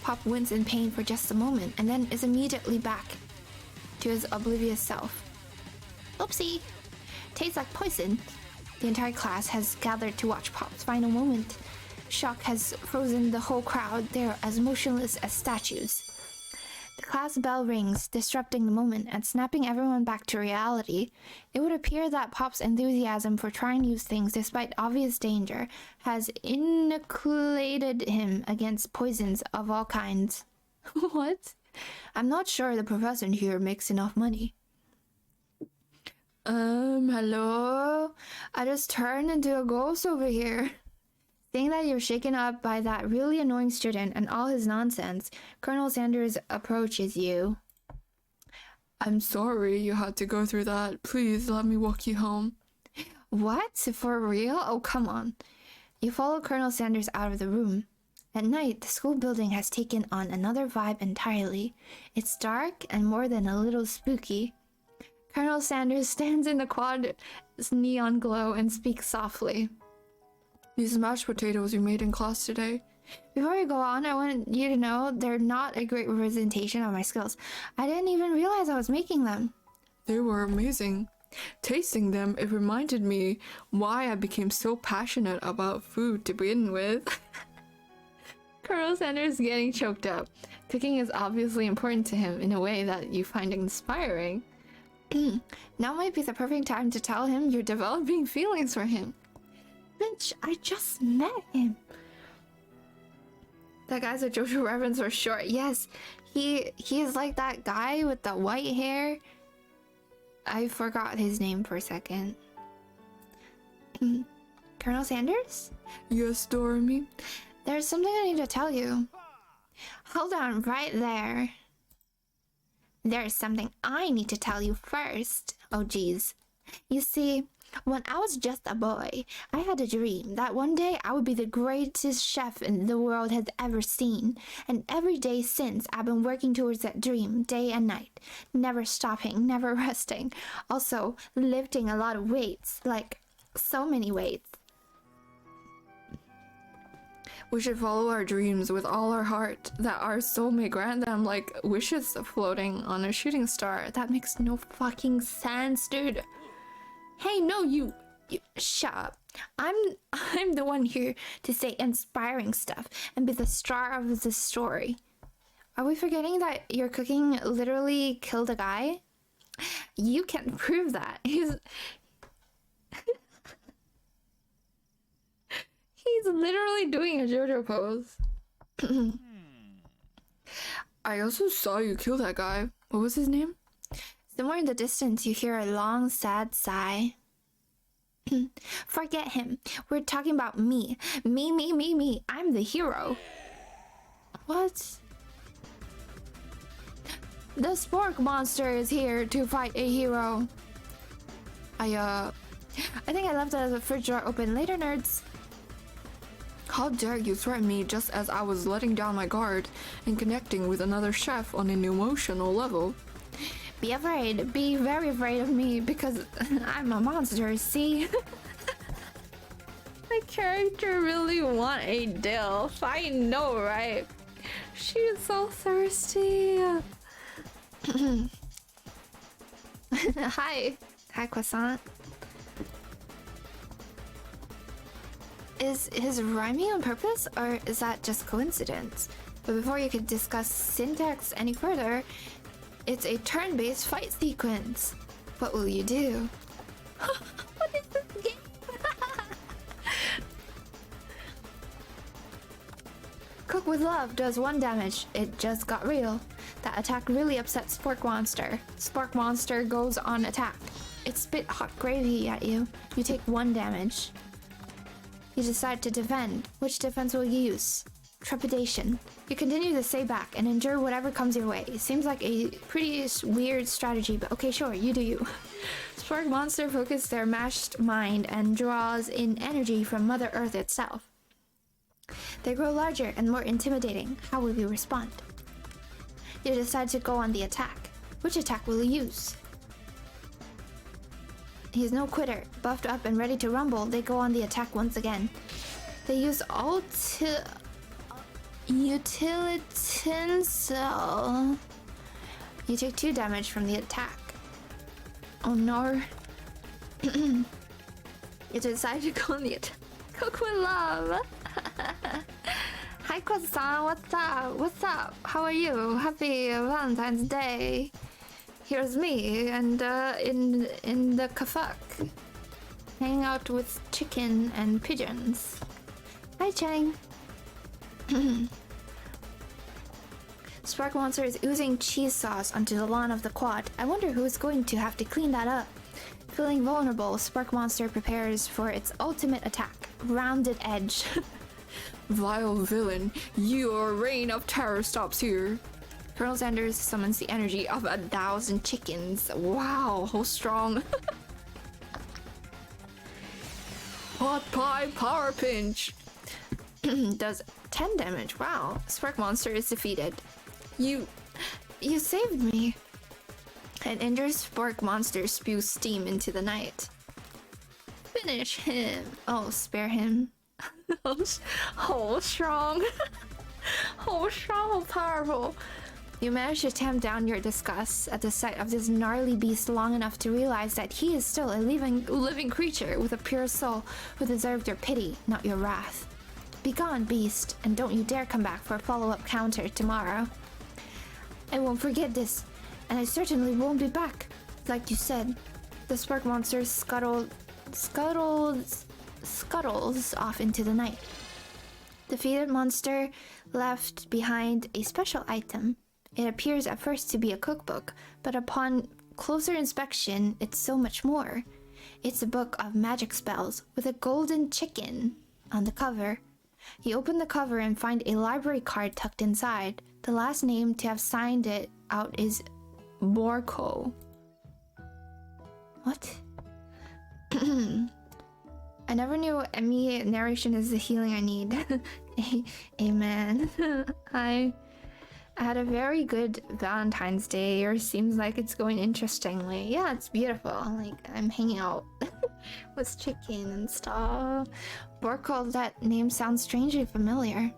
Pop winces in pain for just a moment and then is immediately back to his oblivious self. Oopsie! Tastes like poison. The entire class has gathered to watch Pop's final moment. Shock has frozen the whole crowd. They're as motionless as statues. The class bell rings, disrupting the moment and snapping everyone back to reality. It would appear that Pop's enthusiasm for trying new things despite obvious danger has inoculated him against poisons of all kinds. What? I'm not sure the professor here makes enough money. Hello? I just turned into a ghost over here. Seeing that you're shaken up by that really annoying student and all his nonsense, Colonel Sanders approaches you. I'm sorry you had to go through that. Please let me walk you home. What? For real? Oh, come on. You follow Colonel Sanders out of the room. At night, the school building has taken on another vibe entirely. It's dark and more than a little spooky. Colonel Sanders stands in the quad's neon glow and speaks softly. These mashed potatoes you made in class today. Before you go on, I want you to know they're not a great representation of my skills. I didn't even realize I was making them. They were amazing. Tasting them, it reminded me why I became so passionate about food to begin with. Colonel Sanders is getting choked up. Cooking is obviously important to him in a way that you find inspiring. Now might be the perfect time to tell him you're developing feelings for him. Bitch, I just met him. That guy's a JoJo reference for short. Yes, he is like that guy with the white hair. I forgot his name for a second. Colonel Sanders? Yes, Dormy. There's something I need to tell you. Hold on right there. There's something I need to tell you first. Oh, geez. You see, when I was just a boy, I had a dream that one day I would be the greatest chef the world has ever seen. And every day since, I've been working towards that dream, day and night. Never stopping, never resting. Also, lifting a lot of weights, like so many weights. We should follow our dreams with all our heart, that our soul may grant them like wishes floating on a shooting star. That makes no fucking sense, dude. Hey, no, you shut up. I'm the one here to say inspiring stuff and be the star of the story. Are we forgetting that your cooking literally killed a guy? You can prove that. He's literally doing a JoJo pose. I also saw you kill that guy. What was his name? Somewhere in the distance, you hear a long, sad sigh. Forget him. We're talking about me. Me. I'm the hero. What? The spork monster is here to fight a hero. I think I left the fridge door open. Later, nerds. How dare you threaten me just as I was letting down my guard and connecting with another chef on an emotional level? Be afraid. Be very afraid of me because I'm a monster, see? My character really want a dilf. I know, right? She is so thirsty. Hi. Hi, croissant. Is his rhyming on purpose, or is that just coincidence? But before you could discuss syntax any further, it's a turn-based fight sequence. What will you do? What is this game? Cook with Love does 1 damage. It just got real. That attack really upset Spork Monster. Spork Monster goes on attack. It spit hot gravy at you. You take 1 damage. You decide to defend. Which defense will you use? Trepidation. You continue to stay back and endure whatever comes your way. It seems like a pretty weird strategy, but okay, sure, you do you. Spork Monster focuses their mashed mind and draws in energy from Mother Earth itself. They grow larger and more intimidating. How will you respond? You decide to go on the attack. Which attack will you use? He's no quitter. Buffed up and ready to rumble, they go on the attack once again. They use Utilitensel. You take 2 damage from the attack. Oh no. You decide to go on the attack. Cook with Love. Hi, croissant. What's up? What's up? How are you? Happy Valentine's Day. Here's me, and in the kafak, hanging out with chicken and pigeons. Hi, Chang. Spark Monster is oozing cheese sauce onto the lawn of the quad. I wonder who's going to have to clean that up. Feeling vulnerable, Spark Monster prepares for its ultimate attack. Rounded Edge. Vile villain, your reign of terror stops here. Colonel Sanders summons the energy of 1,000 chickens. Wow, how strong. Hot pie power pinch. Does 10 damage. Wow. Spark Monster is defeated. You saved me. An injured Spark Monster spews steam into the night. Finish him. Oh, spare him. Oh, strong. Oh, strong, how powerful. You manage to tamp down your disgust at the sight of this gnarly beast long enough to realize that he is still a living creature with a pure soul who deserved your pity, not your wrath. Begone, beast, and don't you dare come back for a follow-up counter tomorrow. I won't forget this, and I certainly won't be back. Like you said, the Spark Monster scuttles off into the night. Defeated monster left behind a special item. It appears at first to be a cookbook, but upon closer inspection, it's so much more. It's a book of magic spells with a golden chicken on the cover. You open the cover and find a library card tucked inside. The last name to have signed it out is Borko. What? I never knew Emmy narration is the healing I need. Amen. I had a very good Valentine's Day, or seems like it's going interestingly. Yeah, it's beautiful. Like, I'm hanging out with chicken and stuff. Borko, that name sounds strangely familiar.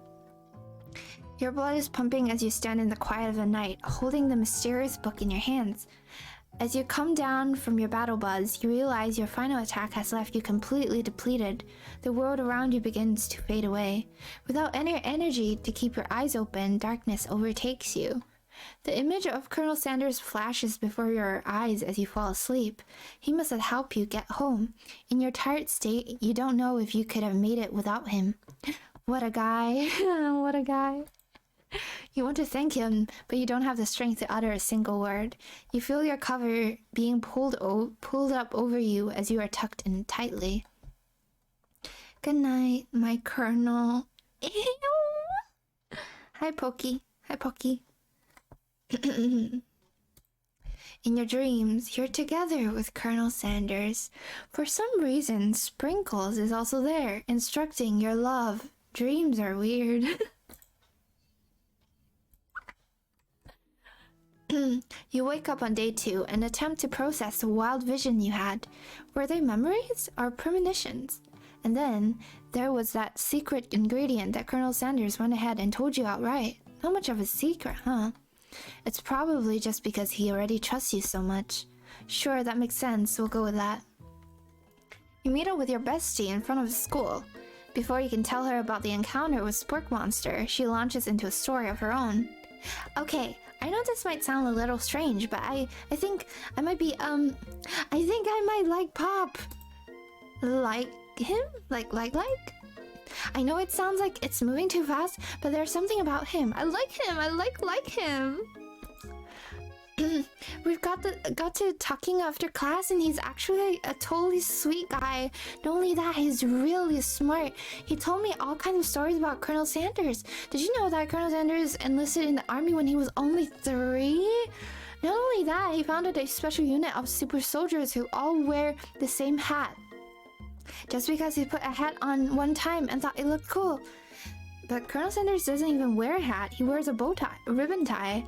Your blood is pumping as you stand in the quiet of the night, holding the mysterious book in your hands. As you come down from your battle buzz, you realize your final attack has left you completely depleted. The world around you begins to fade away. Without any energy to keep your eyes open, darkness overtakes you. The image of Colonel Sanders flashes before your eyes as you fall asleep. He must have helped you get home. In your tired state, you don't know if you could have made it without him. What a guy. What a guy. You want to thank him, but you don't have the strength to utter a single word. You feel your cover being pulled up over you as you are tucked in tightly. Good night, my Colonel. Ew. Hi, Pokey. Hi, Pokey. In your dreams, you're together with Colonel Sanders. For some reason, Sprinkles is also there, instructing your love. Dreams are weird. You wake up on day 2 and attempt to process the wild vision you had. Were they memories or premonitions? And then there was that secret ingredient that Colonel Sanders went ahead and told you outright. Not much of a secret, huh? It's probably just because he already trusts you so much. Sure, that makes sense. We'll go with that. You meet up with your bestie in front of the school. Before you can tell her about the encounter with Spork Monster, she launches into a story of her own. Okay, I know this might sound a little strange, but I think I might be, I think I might like Pop. Like him? Like? I know it sounds like it's moving too fast, but there's something about him. I like him. I like him. We've got to talking after class, and he's actually a totally sweet guy. Not only that, he's really smart. He told me all kinds of stories about Colonel Sanders. Did you know that Colonel Sanders enlisted in the army when he was only 3? Not only that, he founded a special unit of super soldiers who all wear the same hat. Just because he put a hat on one time and thought it looked cool. But Colonel Sanders doesn't even wear a hat. He wears a bow tie, a ribbon tie.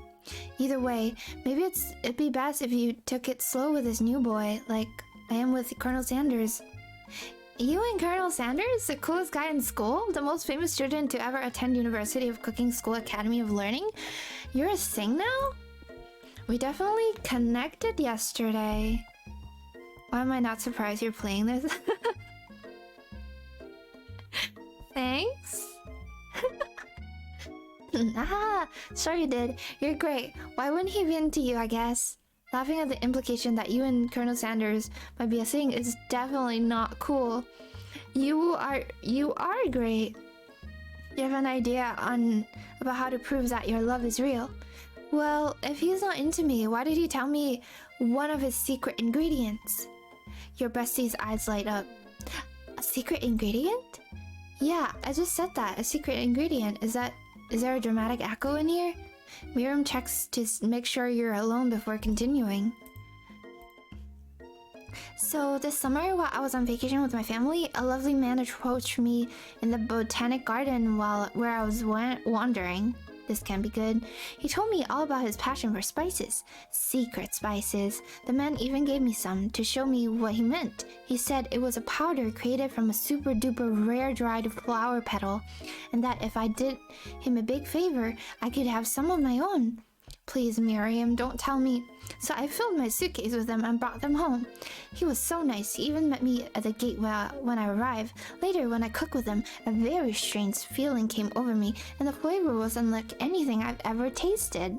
Either way, maybe it'd be best if you took it slow with this new boy, like I am with Colonel Sanders. You and Colonel Sanders, the coolest guy in school, the most famous student to ever attend University of Cooking School Academy of Learning? You're a thing now? We definitely connected yesterday. Why am I not surprised you're playing this? Thanks. Ah, sure you did. You're great. Why wouldn't he be into you, I guess? Laughing at the implication that you and Colonel Sanders might be a thing is definitely not cool. You are great. You have an idea about how to prove that your love is real. Well, if he's not into me, why did he tell me one of his secret ingredients? Your bestie's eyes light up. A secret ingredient? Yeah, I just said that. A secret ingredient. Is there a dramatic echo in here? Miriam checks to make sure you're alone before continuing. So this summer, while I was on vacation with my family, a lovely man approached me in the botanic garden where I was wandering. This can be good. He told me all about his passion for spices. Secret spices. The man even gave me some to show me what he meant. He said it was a powder created from a super duper rare dried flower petal, and that if I did him a big favor, I could have some of my own. Please, Miriam, don't tell me. So I filled my suitcase with them and brought them home. He was so nice. He even met me at the gate when I arrived. Later, when I cooked with him, a very strange feeling came over me, and the flavor was unlike anything I've ever tasted.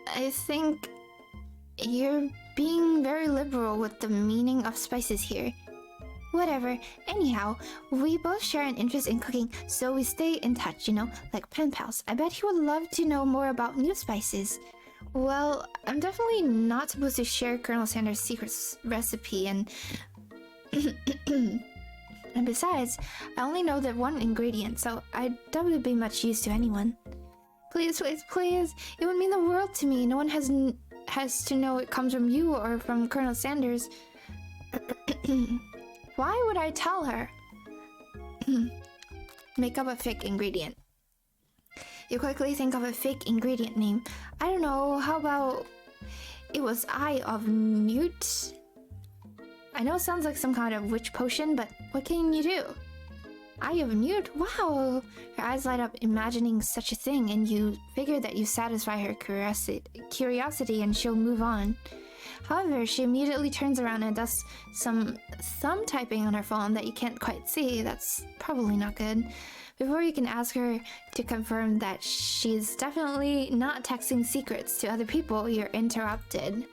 I think you're being very liberal with the meaning of spices here. Whatever. Anyhow, we both share an interest in cooking, so we stay in touch, like pen pals. I bet he would love to know more about new spices. Well, I'm definitely not supposed to share Colonel Sanders' secret recipe, and and besides, I only know the one ingredient, so I doubt it'd be much use to anyone. Please, please, please. It would mean the world to me. No one has to know it comes from you or from Colonel Sanders. Why would I tell her? Make up a fake ingredient. You quickly think of a fake ingredient name. I don't know, how about it was Eye of Newt? I know it sounds like some kind of witch potion, but what can you do? Eye of Newt? Wow! Her eyes light up imagining such a thing, and you figure that you satisfy her curiosity and she'll move on. However, she immediately turns around and does some thumb typing on her phone that you can't quite see. That's probably not good. Before you can ask her to confirm that she's definitely not texting secrets to other people, you're interrupted.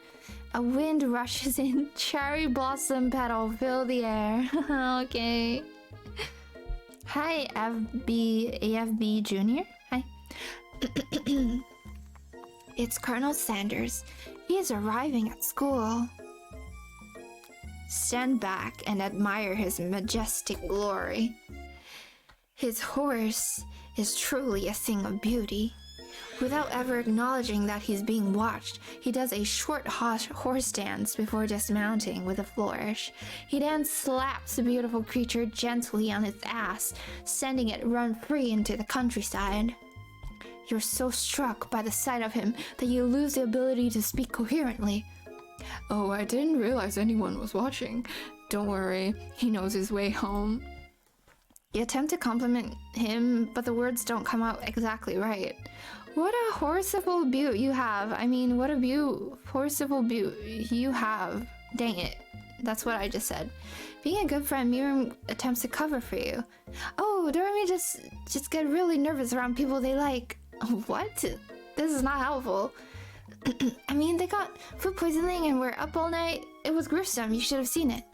A wind rushes in, cherry blossom petal fill the air. Okay. Hi, AFB Jr. Hi. It's Colonel Sanders. He is arriving at school. Stand back and admire his majestic glory. His horse is truly a thing of beauty. Without ever acknowledging that he's being watched, he does a short horse dance before dismounting with a flourish. He then slaps the beautiful creature gently on its ass, sending it run free into the countryside. You're so struck by the sight of him that you lose the ability to speak coherently. Oh, I didn't realize anyone was watching. Don't worry, he knows his way home. You attempt to compliment him, but the words don't come out exactly right. What a horsible beaut you have. I mean, what a horsible beaut you have. Dang it. That's what I just said. Being a good friend, Miriam attempts to cover for you. Oh, Doremi just get really nervous around people they like. What? This is not helpful. I mean, they got food poisoning and were up all night. It was gruesome. You should have seen it.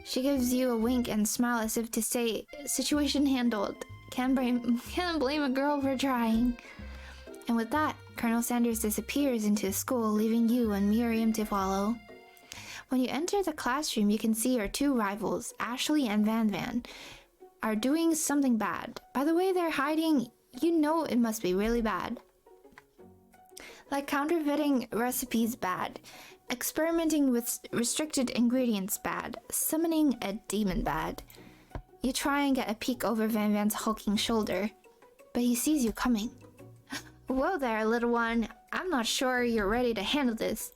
She gives you a wink and smile as if to say, situation handled. Can't blame a girl for trying. And with that, Colonel Sanders disappears into the school, leaving you and Miriam to follow. When you enter the classroom, you can see your two rivals, Ashley and Van Van, are doing something bad. By the way they're hiding, you know it must be really bad. Like counterfeiting recipes bad, experimenting with restricted ingredients bad, summoning a demon bad. You try and get a peek over Van Van's hulking shoulder, but he sees you coming. Whoa there, little one. I'm not sure you're ready to handle this.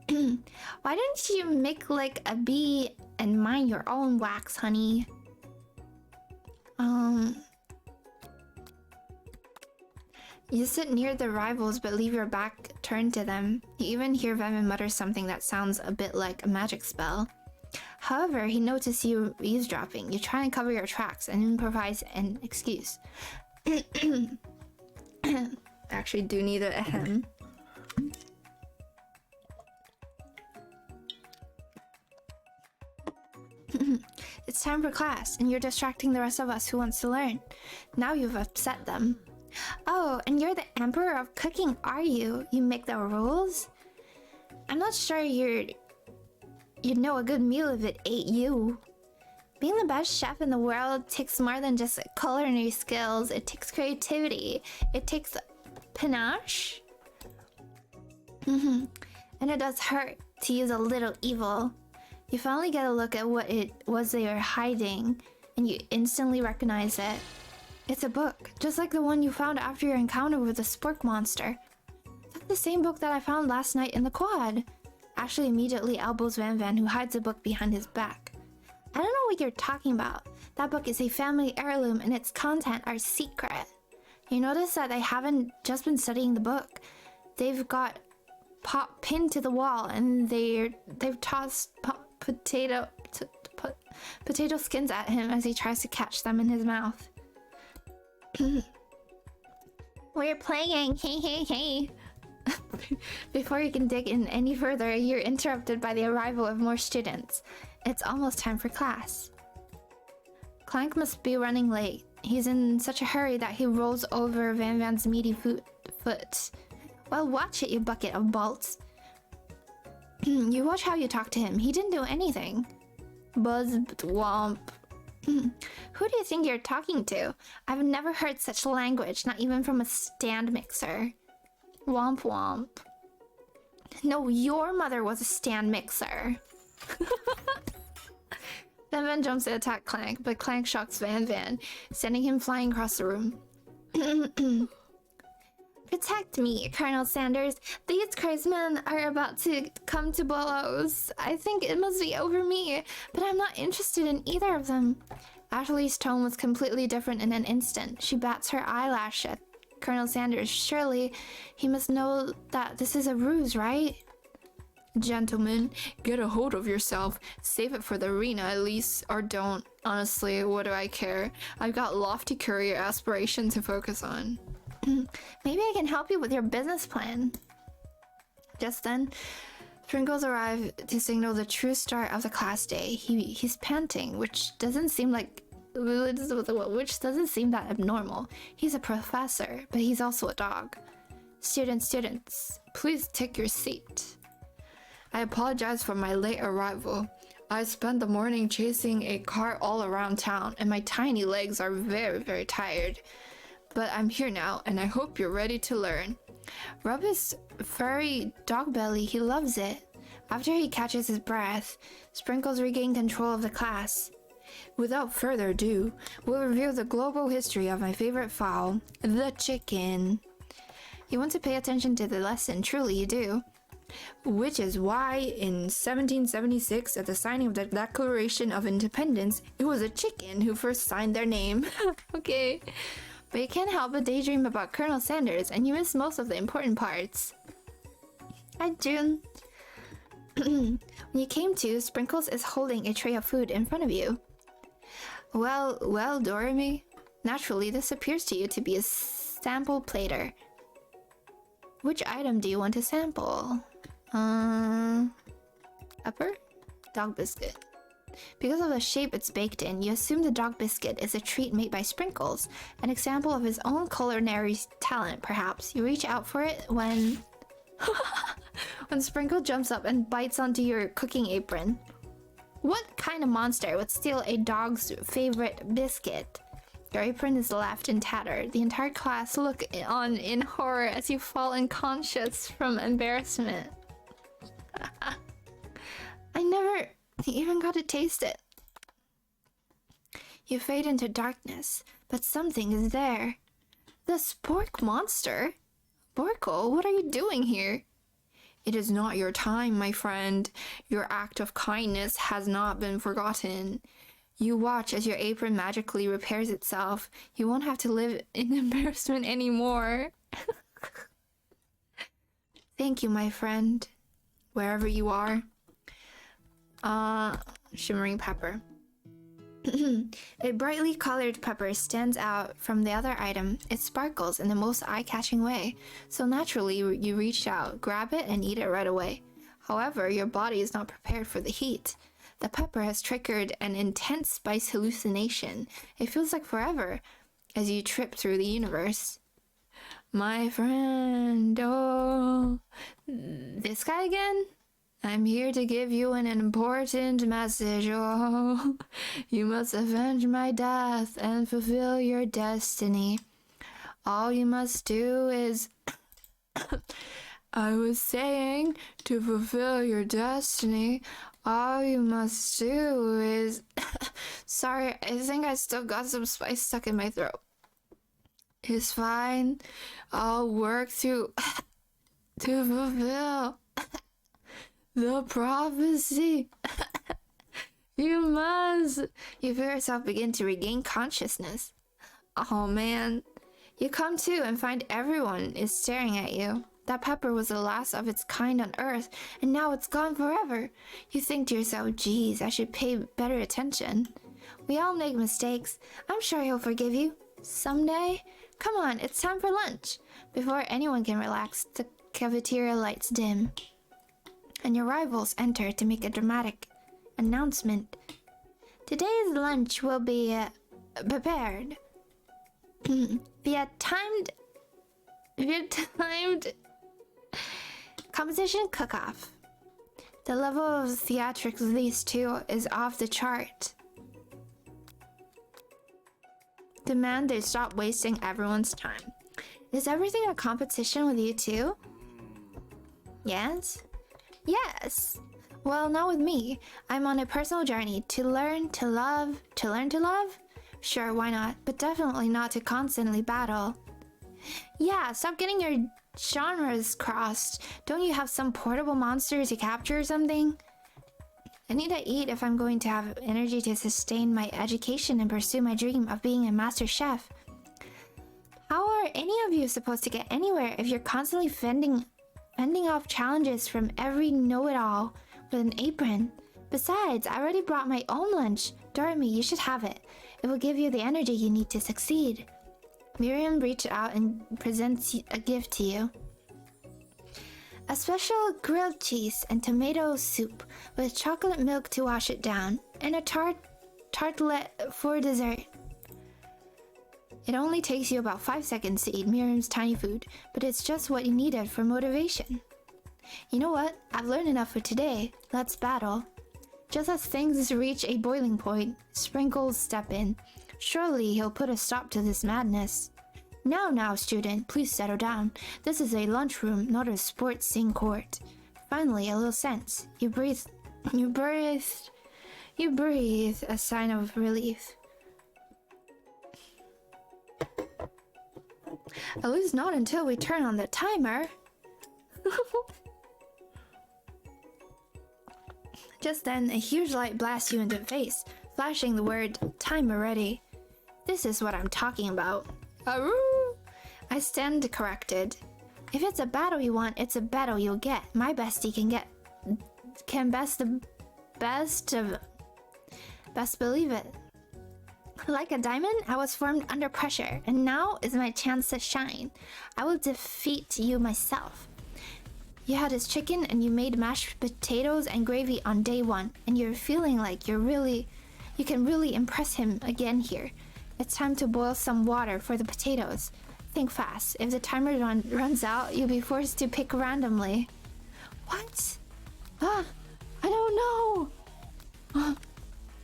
Why didn't you make like a bee and mind your own wax, honey? You sit near the rivals but leave your back turned to them. You even hear Venom mutter something that sounds a bit like a magic spell. However, he notices you eavesdropping. You try and cover your tracks and improvise an excuse. Actually do need a ahem. It's time for class, and you're distracting the rest of us who wants to learn. Now you've upset them. Oh, and you're the emperor of cooking, are you? You make the rules? I'm not sure you'd know a good meal if it ate you. Being the best chef in the world takes more than just culinary skills. It takes creativity. It takes panache. And it does hurt to use a little evil. You finally get a look at what it was they were hiding, and you instantly recognize it. It's a book, just like the one you found after your encounter with the spork monster. That's the same book that I found last night in the quad. Ashley immediately elbows Van Van, who hides the book behind his back. I don't know what you're talking about. That book is a family heirloom and its content are secret. You notice that they haven't just been studying the book. They've got Pop pinned to the wall and they've tossed potato skins at him as he tries to catch them in his mouth. We're playing, hey. Before you can dig in any further, you're interrupted by the arrival of more students. It's almost time for class. Clank must be running late. He's in such a hurry that he rolls over Van Van's meaty foot. Well, watch it, you bucket of bolts. You watch how you talk to him. He didn't do anything. Buzz womp. Who do you think you're talking to? I've never heard such language, not even from a stand mixer. Womp womp. No, your mother was a stand mixer. Van Van jumps to attack Clank, but Clank shocks Van Van, sending him flying across the room. Protect me, Colonel Sanders. These crazed men are about to come to blows. I think it must be over me, but I'm not interested in either of them. Ashley's tone was completely different in an instant. She bats her eyelash at Colonel Sanders. Surely, he must know that this is a ruse, right? Gentlemen, get a hold of yourself. Save it for the arena at least, or don't. Honestly, what do I care? I've got lofty career aspirations to focus on. Maybe I can help you with your business plan. Just then, Sprinkles arrived to signal the true start of the class day. He's panting, which doesn't seem that abnormal. He's a professor, but he's also a dog. Students, please take your seat. I apologize for my late arrival. I spent the morning chasing a cart all around town, and my tiny legs are very, very tired. But I'm here now, and I hope you're ready to learn. Rub his furry dog belly, he loves it. After he catches his breath, Sprinkles regain control of the class. Without further ado, we'll review the global history of my favorite fowl, the chicken. You want to pay attention to the lesson, truly you do. Which is why in 1776, at the signing of the Declaration of Independence, it was a chicken who first signed their name. Okay. But you can't help but daydream about Colonel Sanders, and you miss most of the important parts. Hi, June. When you came to, Sprinkles is holding a tray of food in front of you. Well, Doremi. Naturally, this appears to you to be a sample platter. Which item do you want to sample? Pepper? Dog biscuit. Because of the shape it's baked in, you assume the dog biscuit is a treat made by Sprinkles, an example of his own culinary talent, perhaps. You reach out for it when... when Sprinkle jumps up and bites onto your cooking apron. What kind of monster would steal a dog's favorite biscuit? Your apron is left in tatter. The entire class look on in horror as you fall unconscious from embarrassment. I never even got to taste it. You fade into darkness, but something is there. The spork monster? Borko, what are you doing here? It is not your time, my friend. Your act of kindness has not been forgotten. You watch as your apron magically repairs itself. You won't have to live in embarrassment anymore. Thank you, my friend. Wherever you are. Shimmering pepper. A brightly colored pepper stands out from the other item. It sparkles in the most eye-catching way. So naturally, you reach out, grab it, and eat it right away. However, your body is not prepared for the heat. The pepper has triggered an intense spice hallucination. It feels like forever as you trip through the universe. My friend, oh, this guy again? I'm here to give you an important message, oh. You must avenge my death and fulfill your destiny. All you must do is... I was saying, to fulfill your destiny, all you must do is... Sorry, I think I still got some spice stuck in my throat. It's fine. I'll work to fulfill the prophecy. You must. You feel yourself begin to regain consciousness. Oh man. You come to and find everyone is staring at you. That pepper was the last of its kind on Earth, and now it's gone forever. You think to yourself, geez, I should pay better attention. We all make mistakes. I'm sure he'll forgive you. Someday. Come on, it's time for lunch. Before anyone can relax, the cafeteria lights dim, and your rivals enter to make a dramatic announcement. Today's lunch will be prepared via timed competition cook-off. The level of theatrics of these two is off the chart. Demand they stop wasting everyone's time. Is everything a competition with you too? Yes? Yes! Well, not with me. I'm on a personal journey to learn to love. To learn to love? Sure, why not? But definitely not to constantly battle. Yeah, stop getting your genres crossed. Don't you have some portable monster to capture or something? I need to eat if I'm going to have energy to sustain my education and pursue my dream of being a master chef. How are any of you supposed to get anywhere if you're constantly fending fending off challenges from every know-it-all with an apron. Besides, I already brought my own lunch. Doremi, you should have it. It will give you the energy you need to succeed. Miriam reaches out and presents a gift to you. A special grilled cheese and tomato soup with chocolate milk to wash it down, and a tartlet for dessert. It only takes you about 5 seconds to eat Miriam's tiny food, but it's just what you needed for motivation. You know what? I've learned enough for today. Let's battle. Just as things reach a boiling point, Sprinkles step in. Surely he'll put a stop to this madness. Now, student, please settle down. This is a lunchroom, not a sports scene court. Finally, a little sense. You breathe a sign of relief. At least not until we turn on the timer. Just then, a huge light blasts you into the face, flashing the word, timer ready. This is what I'm talking about. Aroo! I stand corrected. If it's a battle you want, it's a battle you'll get. My bestie can best believe it. Like a diamond, I was formed under pressure, and now is my chance to shine. I will defeat you myself. You had his chicken and you made mashed potatoes and gravy on day 1, and you're feeling like you can really impress him again here. It's time to boil some water for the potatoes. Think fast. If the timer runs out, you'll be forced to pick randomly. What? I don't know.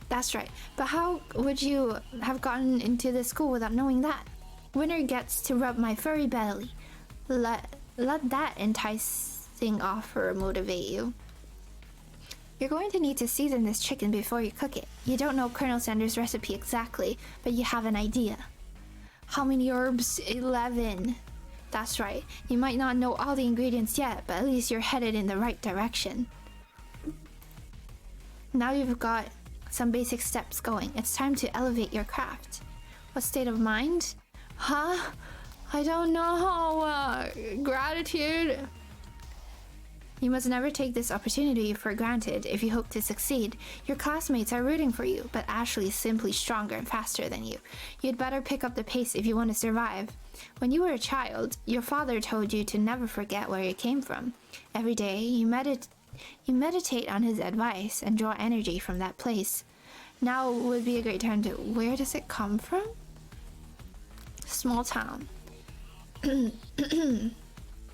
That's right. But how would you have gotten into this school without knowing that? Winner gets to rub my furry belly. Let that enticing offer motivate you. You're going to need to season this chicken before you cook it. You don't know Colonel Sanders' recipe exactly, but you have an idea. How many herbs? 11. That's right. You might not know all the ingredients yet, but at least you're headed in the right direction. Now you've got some basic steps going. It's time to elevate your craft. What state of mind? Huh? I don't know. Gratitude. You must never take this opportunity for granted if you hope to succeed. Your classmates are rooting for you, but Ashley is simply stronger and faster than you. You'd better pick up the pace if you want to survive. When you were a child, your father told you to never forget where you came from. Every day, you meditate on his advice and draw energy from that place. Now would be a great time to... Where does it come from? Small town.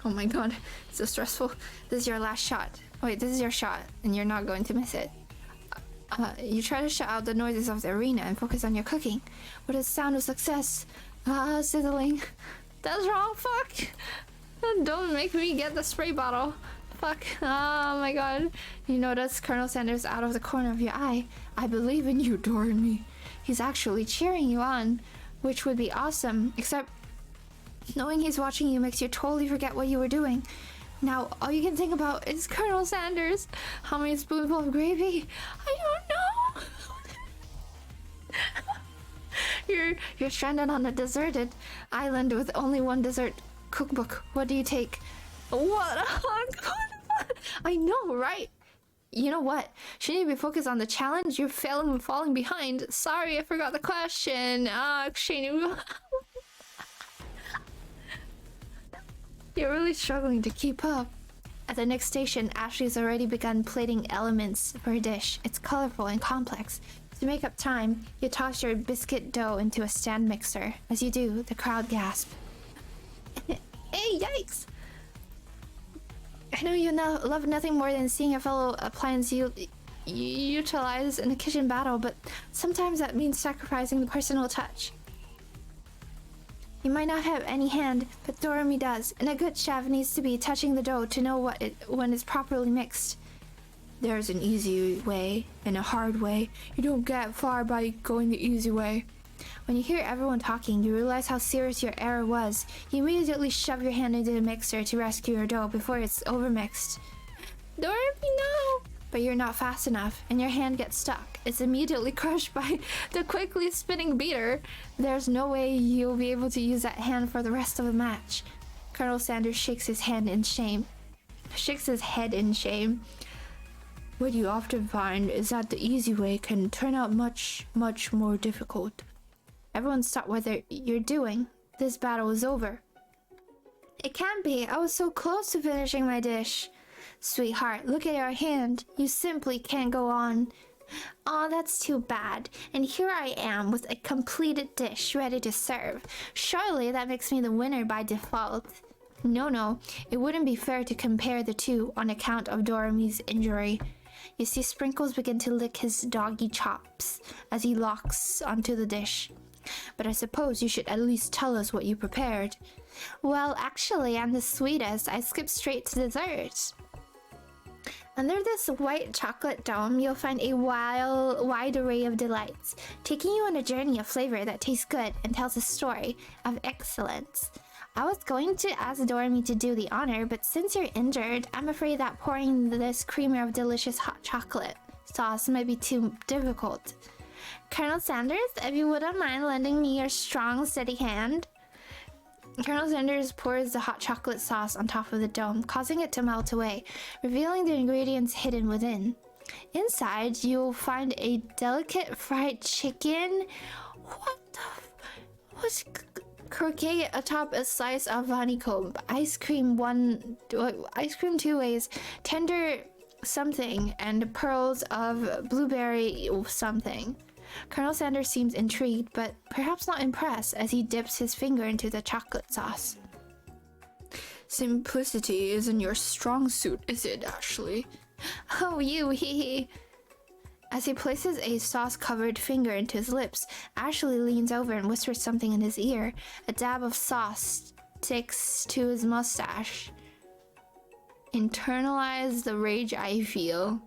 Oh my god, it's so stressful. This is your last shot. Wait, this is your shot, and you're not going to miss it. You try to shut out the noises of the arena and focus on your cooking. With a sound of success. Sizzling. That's wrong, fuck! Don't make me get the spray bottle. Fuck. Oh my god. You notice Colonel Sanders out of the corner of your eye. I believe in you, Doremi. He's actually cheering you on, which would be awesome, except knowing he's watching you makes you totally forget what you were doing. Now, all you can think about is Colonel Sanders. How many spoonfuls of gravy? I don't know. You're stranded on a deserted island with only one dessert cookbook. What do you take? What? I know, right? You know what? Shouldn't you be focused on the challenge? You're failing and falling behind. Sorry, I forgot the question. You're really struggling to keep up. At the next station, Ashley's already begun plating elements for her dish. It's colorful and complex. To make up time, you toss your biscuit dough into a stand mixer. As you do, the crowd gasp. Hey, yikes! I know you love nothing more than seeing a fellow appliance you utilize in a kitchen battle, but sometimes that means sacrificing the personal touch. You might not have any hand, but Doremi does, and a good chef needs to be touching the dough to know when it's properly mixed. There's an easy way and a hard way. You don't get far by going the easy way. When you hear everyone talking, you realize how serious your error was. You immediately shove your hand into the mixer to rescue your dough before it's overmixed. Doremi, no! But you're not fast enough, and your hand gets stuck. It's immediately crushed by the quickly spinning beater. There's no way you'll be able to use that hand for the rest of the match. Colonel Sanders shakes his hand in shame. shakes his head in shame. What you often find is that the easy way can turn out much, much more difficult. Everyone stop what you're doing. This battle is over. It can't be. I was so close to finishing my dish. Sweetheart, look at your hand. You simply can't go on. Aw, that's too bad. And here I am with a completed dish ready to serve. Surely that makes me the winner by default. No, it wouldn't be fair to compare the two on account of Dorami's injury. You see Sprinkles begin to lick his doggy chops as he locks onto the dish. But I suppose you should at least tell us what you prepared. Well, actually, I'm the sweetest. I skipped straight to dessert. Under this white chocolate dome, you'll find a wide array of delights, taking you on a journey of flavor that tastes good and tells a story of excellence. I was going to ask Dorami to do the honor, but since you're injured, I'm afraid that pouring this creamer of delicious hot chocolate sauce might be too difficult. Colonel Sanders, if you wouldn't mind lending me your strong, steady hand. Colonel Sanders pours the hot chocolate sauce on top of the dome, causing it to melt away, revealing the ingredients hidden within. Inside, you'll find a delicate fried chicken. What's croquet atop a slice of honeycomb, ice cream 2 ways, tender something, and pearls of blueberry something. Colonel Sanders seems intrigued, but perhaps not impressed as he dips his finger into the chocolate sauce. Simplicity isn't your strong suit, is it, Ashley? Oh, you, hee. As he places a sauce-covered finger into his lips, Ashley leans over and whispers something in his ear. A dab of sauce sticks to his mustache. Internalize the rage I feel.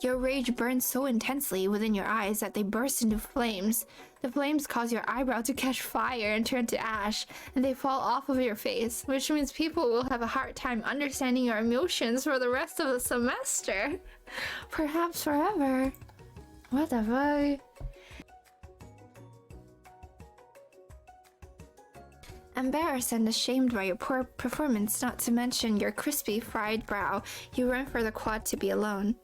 Your rage burns so intensely within your eyes that they burst into flames. The flames cause your eyebrow to catch fire and turn to ash, and they fall off of your face, which means people will have a hard time understanding your emotions for the rest of the semester. Perhaps forever. What the fuck? Embarrassed and ashamed by your poor performance, not to mention your crispy fried brow, you run for the quad to be alone.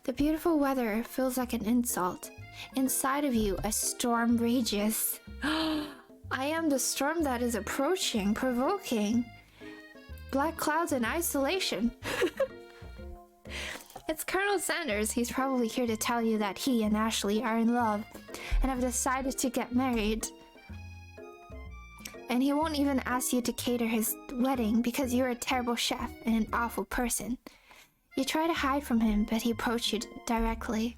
The beautiful weather feels like an insult. Inside of you, a storm rages. I am the storm that is approaching, provoking. Black clouds and isolation. It's Colonel Sanders. He's probably here to tell you that he and Ashley are in love and have decided to get married. And he won't even ask you to cater his wedding because you're a terrible chef and an awful person. You try to hide from him, but he approached you directly.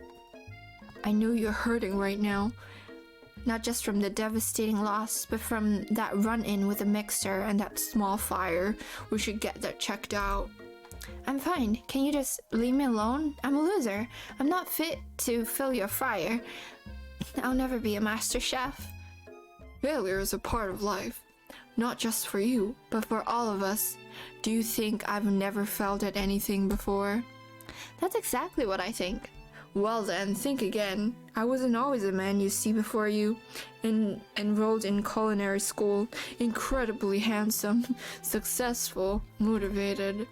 I know you're hurting right now. Not just from the devastating loss, but from that run-in with the mixer and that small fire. We should get that checked out. I'm fine. Can you just leave me alone? I'm a loser. I'm not fit to fill your fire. I'll never be a master chef. Failure is a part of life, not just for you, but for all of us. Do you think I've never failed at anything before? That's exactly what I think. Well then, think again. I wasn't always the man you see before you. Enrolled in culinary school, incredibly handsome, successful, motivated.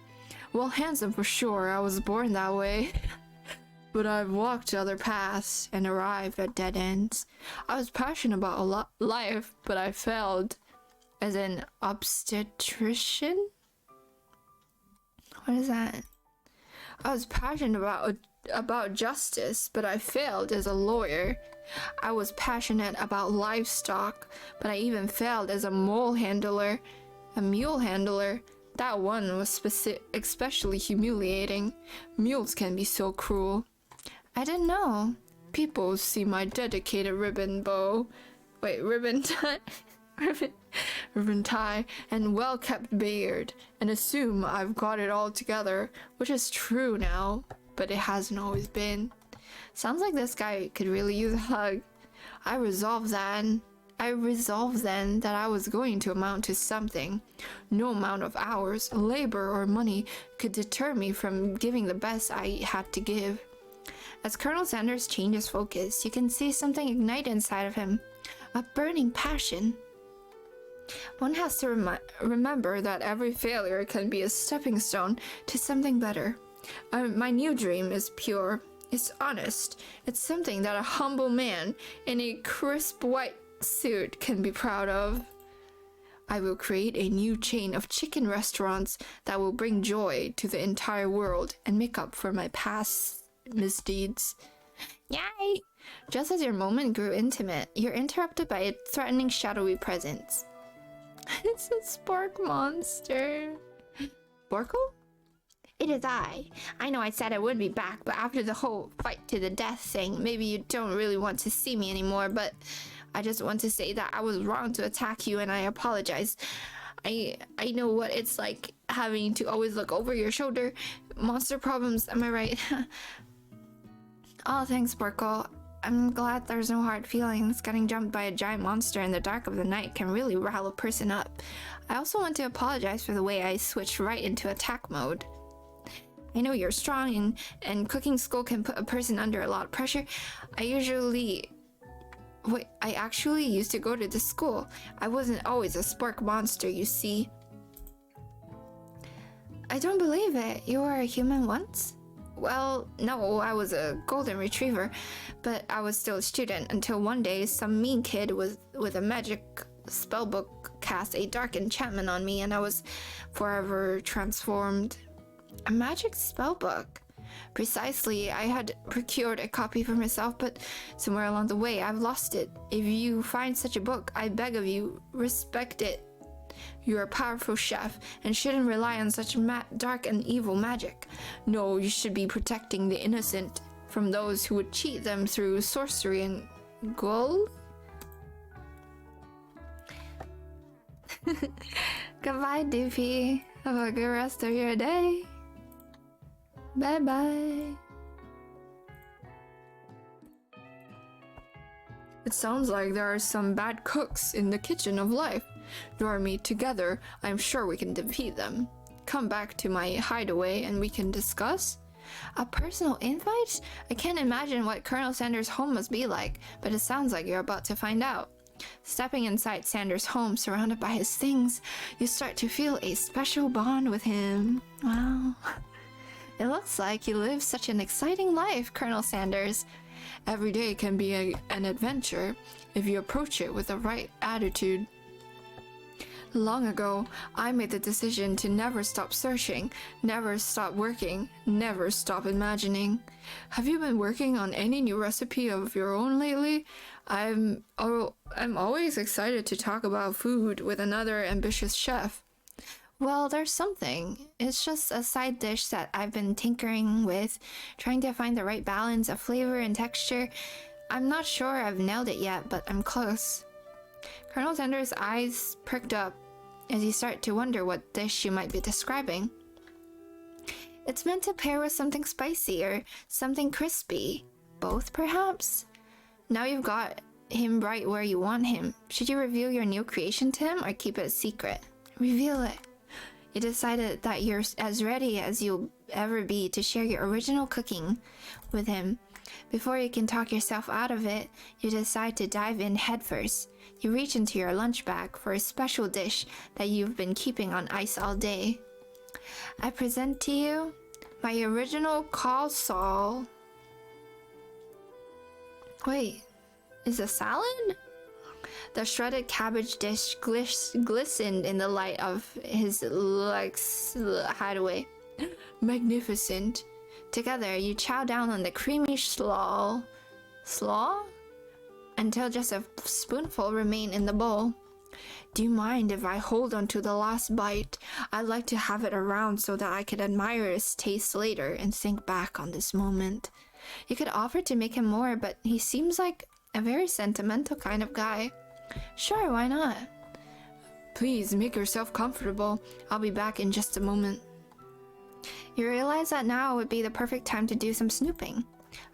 Well, handsome for sure, I was born that way. But I've walked other paths and arrived at dead ends. I was passionate about life, but I failed as an obstetrician? What is that? I was passionate about justice, but I failed as a lawyer. I was passionate about livestock, but I even failed as a mule handler. That one was especially humiliating. Mules can be so cruel. I didn't know. People see my dedicated ribbon tie and well-kept beard and assume I've got it all together, which is true now, but it hasn't always been. Sounds like this guy could really use a hug. I resolved then that I was going to amount to something. No amount of hours, labor, or money could deter me from giving the best I had to give. As Colonel Sanders changes focus, you can see something ignite inside of him. A burning passion. One has to remember that every failure can be a stepping stone to something better. My new dream is pure. It's honest. It's something that a humble man in a crisp white suit can be proud of. I will create a new chain of chicken restaurants that will bring joy to the entire world and make up for my past misdeeds. Yay! Just as your moment grew intimate, you're interrupted by a threatening shadowy presence. It's a spark monster. Borko? It is I. I know I said I would be back, but after the whole fight to the death thing, maybe you don't really want to see me anymore, but I just want to say that I was wrong to attack you and I apologize. I know what it's like having to always look over your shoulder. Monster problems, am I right? Oh, thanks, Borko. I'm glad there's no hard feelings. Getting jumped by a giant monster in the dark of the night can really rile a person up. I also want to apologize for the way I switched right into attack mode. I know you're strong and cooking school can put a person under a lot of pressure. I actually used to go to this school. I wasn't always a spark monster, you see. I don't believe it. You were a human once? Well, no, I was a golden retriever, but I was still a student until one day some mean kid with a magic spellbook cast a dark enchantment on me and I was forever transformed. A magic spellbook? Precisely, I had procured a copy for myself, but somewhere along the way I've lost it. If you find such a book, I beg of you, respect it. You're a powerful chef and shouldn't rely on such dark and evil magic. No, you should be protecting the innocent from those who would cheat them through sorcery and gold. Goodbye, DP. Have a good rest of your day. Bye bye. It sounds like there are some bad cooks in the kitchen of life. Join me together, I'm sure we can defeat them. Come back to my hideaway and we can discuss. A personal invite? I can't imagine what Colonel Sanders' home must be like, but it sounds like you're about to find out. Stepping inside Sanders' home, surrounded by his things, you start to feel a special bond with him. Wow. It looks like you live such an exciting life, Colonel Sanders. Every day can be an adventure if you approach it with the right attitude. Long ago, I made the decision to never stop searching, never stop working, never stop imagining. Have you been working on any new recipe of your own lately? I'm always excited to talk about food with another ambitious chef. Well, there's something. It's just a side dish that I've been tinkering with, trying to find the right balance of flavor and texture. I'm not sure I've nailed it yet, but I'm close. Colonel Sanders' eyes perked up as you start to wonder what dish you might be describing. It's meant to pair with something spicy or something crispy. Both, perhaps? Now you've got him right where you want him. Should you reveal your new creation to him or keep it a secret? Reveal it. You decided that you're as ready as you'll ever be to share your original cooking with him. Before you can talk yourself out of it, you decide to dive in headfirst. You reach into your lunch bag for a special dish that you've been keeping on ice all day. I present to you my original coleslaw. Wait, is it salad? The shredded cabbage dish glistened in the light of his hideaway. Magnificent. Together, you chow down on the creamy slaw? Until just a spoonful remain in the bowl. Do you mind if I hold on to the last bite? I'd like to have it around so that I could admire its taste later and think back on this moment. You could offer to make him more, but he seems like a very sentimental kind of guy. Sure, why not? Please make yourself comfortable. I'll be back in just a moment. You realize that now would be the perfect time to do some snooping.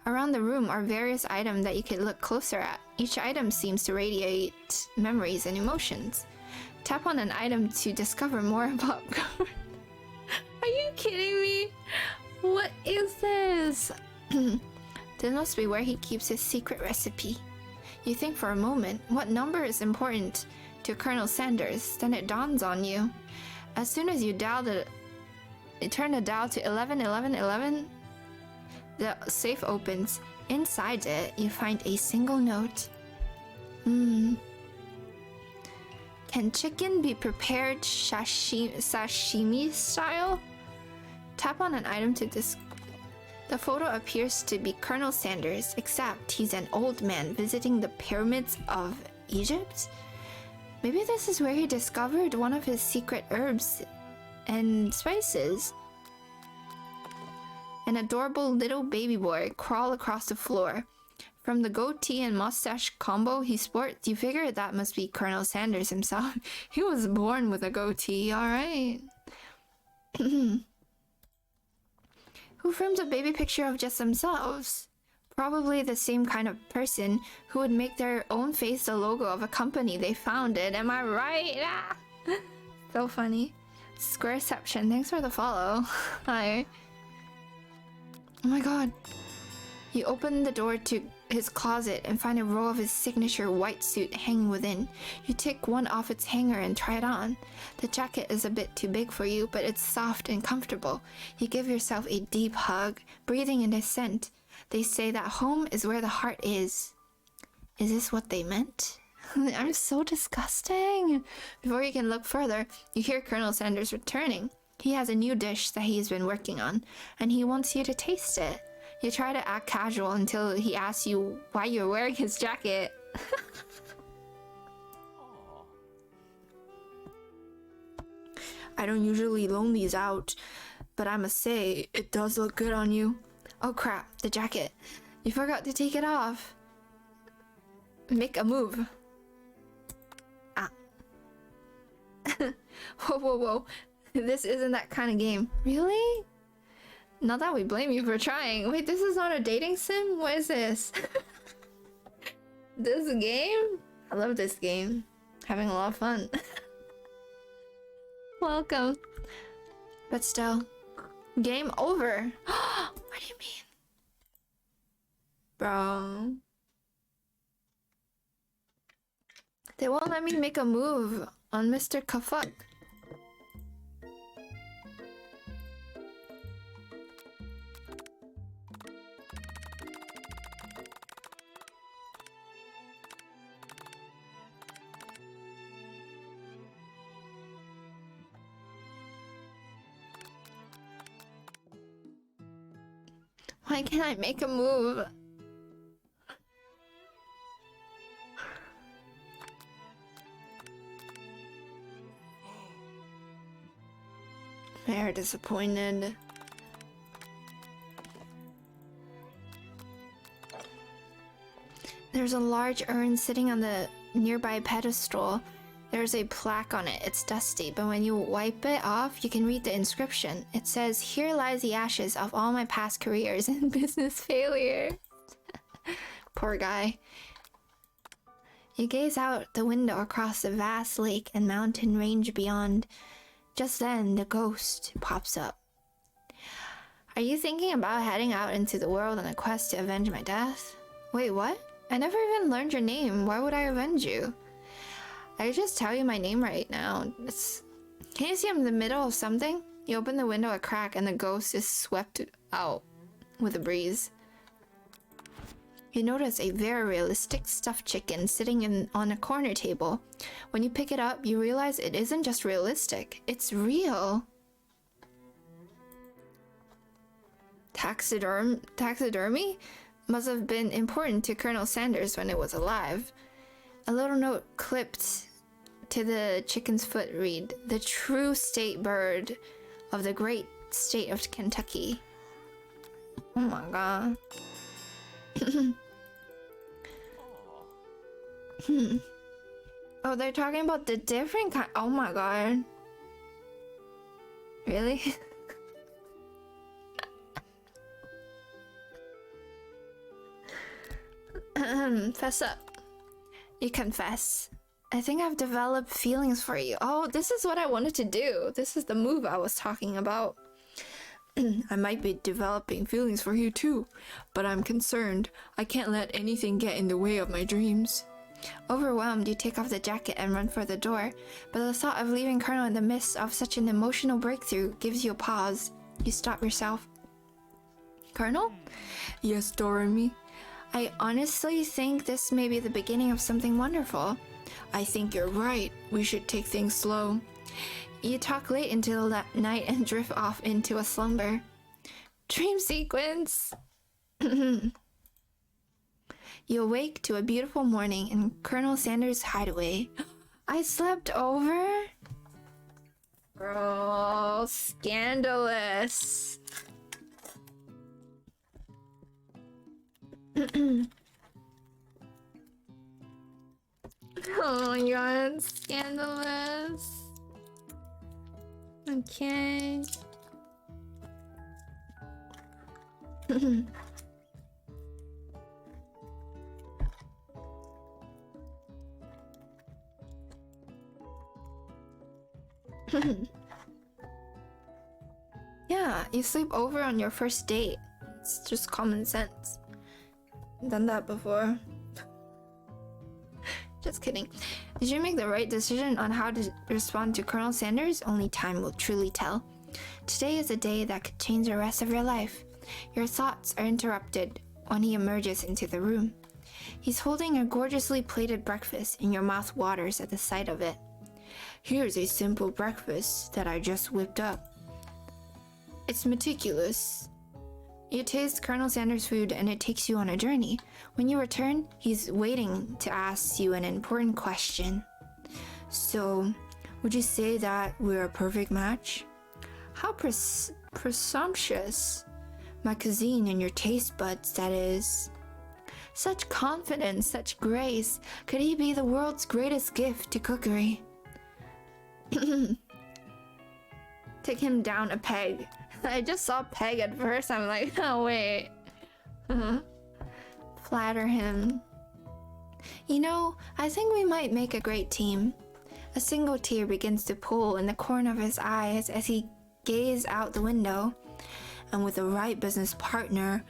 Around the room are various items that you could look closer at. Each item seems to radiate memories and emotions. Tap on an item to discover more about popcorn. Are you kidding me? What is this? This must be where he keeps his secret recipe. You think for a moment, what number is important to Colonel Sanders. Then it dawns on you. As soon as you turn the dial to 111111, the safe opens. Inside it, you find a single note. Can chicken be prepared sashimi style? Tap on an item to The photo appears to be Colonel Sanders, except he's an old man visiting the pyramids of Egypt? Maybe this is where he discovered one of his secret herbs and spices. An adorable little baby boy crawled across the floor. From the goatee and mustache combo he sports, you figure that must be Colonel Sanders himself. He was born with a goatee, alright. Who frames a baby picture of just themselves? Probably the same kind of person who would make their own face the logo of a company they founded. Am I right? Ah! So funny. Squareception, thanks for the follow. Hi. Oh my god. You open the door to his closet and find a row of his signature white suit hanging within. You take one off its hanger and try it on. The jacket is a bit too big for you, but it's soft and comfortable. You give yourself a deep hug, breathing in his scent. They say that home is where the heart is. Is this what they meant? I'm so disgusting. Before you can look further, you hear Colonel Sanders returning. He has a new dish that he's been working on, and he wants you to taste it. You try to act casual until he asks you why you're wearing his jacket. I don't usually loan these out, but I must say, it does look good on you. Oh crap, the jacket. You forgot to take it off. Make a move. Ah. Whoa, whoa, whoa. This isn't that kind of game. Really? Not that we blame you for trying. Wait, this is not a dating sim? What is this? This game? I love this game. Having a lot of fun. Welcome. But still, game over. What do you mean? Bro. They won't let me make a move on Mr. Kafuk. Why can't I make a move? They're disappointed. There's a large urn sitting on the nearby pedestal. There's a plaque on it. It's dusty, but when you wipe it off, you can read the inscription. It says, "Here lies the ashes of all my past careers and business failure." Poor guy. You gaze out the window across the vast lake and mountain range beyond. Just then, the ghost pops up. Are you thinking about heading out into the world on a quest to avenge my death? Wait, what? I never even learned your name. Why would I avenge you? I just tell you my name right now. Can you see I'm in the middle of something? You open the window a crack and the ghost is swept out with a breeze. You notice a very realistic stuffed chicken sitting on a corner table. When you pick it up, you realize it isn't just realistic, it's real. Taxidermy must have been important to Colonel Sanders when it was alive. A little note clipped to the chicken's foot read, "The true state bird of the great state of Kentucky." Oh my god. Oh, they're talking about the different kind. Oh my god. Really? Fess up. You confess. I think I've developed feelings for you. Oh, this is what I wanted to do. This is the move I was talking about. I might be developing feelings for you too, but I'm concerned. I can't let anything get in the way of my dreams. Overwhelmed, you take off the jacket and run for the door, but the thought of leaving Colonel in the midst of such an emotional breakthrough gives you a pause. You stop yourself. Colonel? Yes, Doremi? I honestly think this may be the beginning of something wonderful. I think you're right. We should take things slow. You talk late into the night and drift off into a slumber. Dream sequence! You awake to a beautiful morning in Colonel Sanders' hideaway. I slept over? Girl, scandalous. Oh my god, scandalous. Okay. Yeah, you sleep over on your first date. It's just common sense. Done that before. Just kidding. Did you make the right decision on how to respond to Colonel Sanders? Only time will truly tell. Today is a day that could change the rest of your life. Your thoughts are interrupted when he emerges into the room. He's holding a gorgeously plated breakfast and your mouth waters at the sight of it. Here's a simple breakfast that I just whipped up. It's meticulous. You taste Colonel Sanders' food and it takes you on a journey. When you return, he's waiting to ask you an important question. So, would you say that we're a perfect match? How presumptuous. My cuisine and your taste buds, that is. Such confidence, such grace. Could he be the world's greatest gift to cookery? Take him down a peg. I just saw peg at first. I'm like, oh wait. Flatter him. You know, I think we might make a great team. A single tear begins to pool in the corner of his eyes as he gazes out the window. And with the right business partner,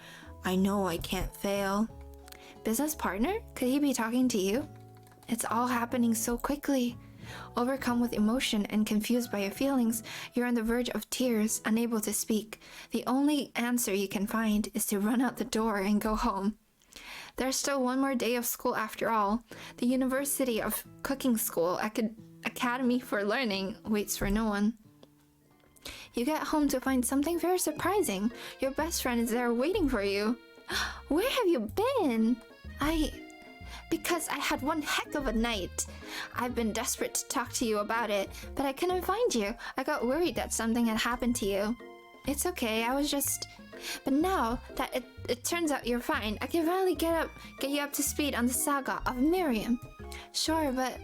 I know I can't fail. Business partner? Could he be talking to you? It's all happening so quickly. Overcome with emotion and confused by your feelings, you're on the verge of tears, unable to speak. The only answer you can find is to run out the door and go home. There's still one more day of school after all. The University of Cooking School Academy for Learning waits for no one. You get home to find something very surprising. Your best friend is there waiting for you. Where have you been? Because I had one heck of a night. I've been desperate to talk to you about it, but I couldn't find you. I got worried that something had happened to you. It's okay, I was just... But now that it turns out you're fine, I can finally get you up to speed on the saga of Miriam. Sure, but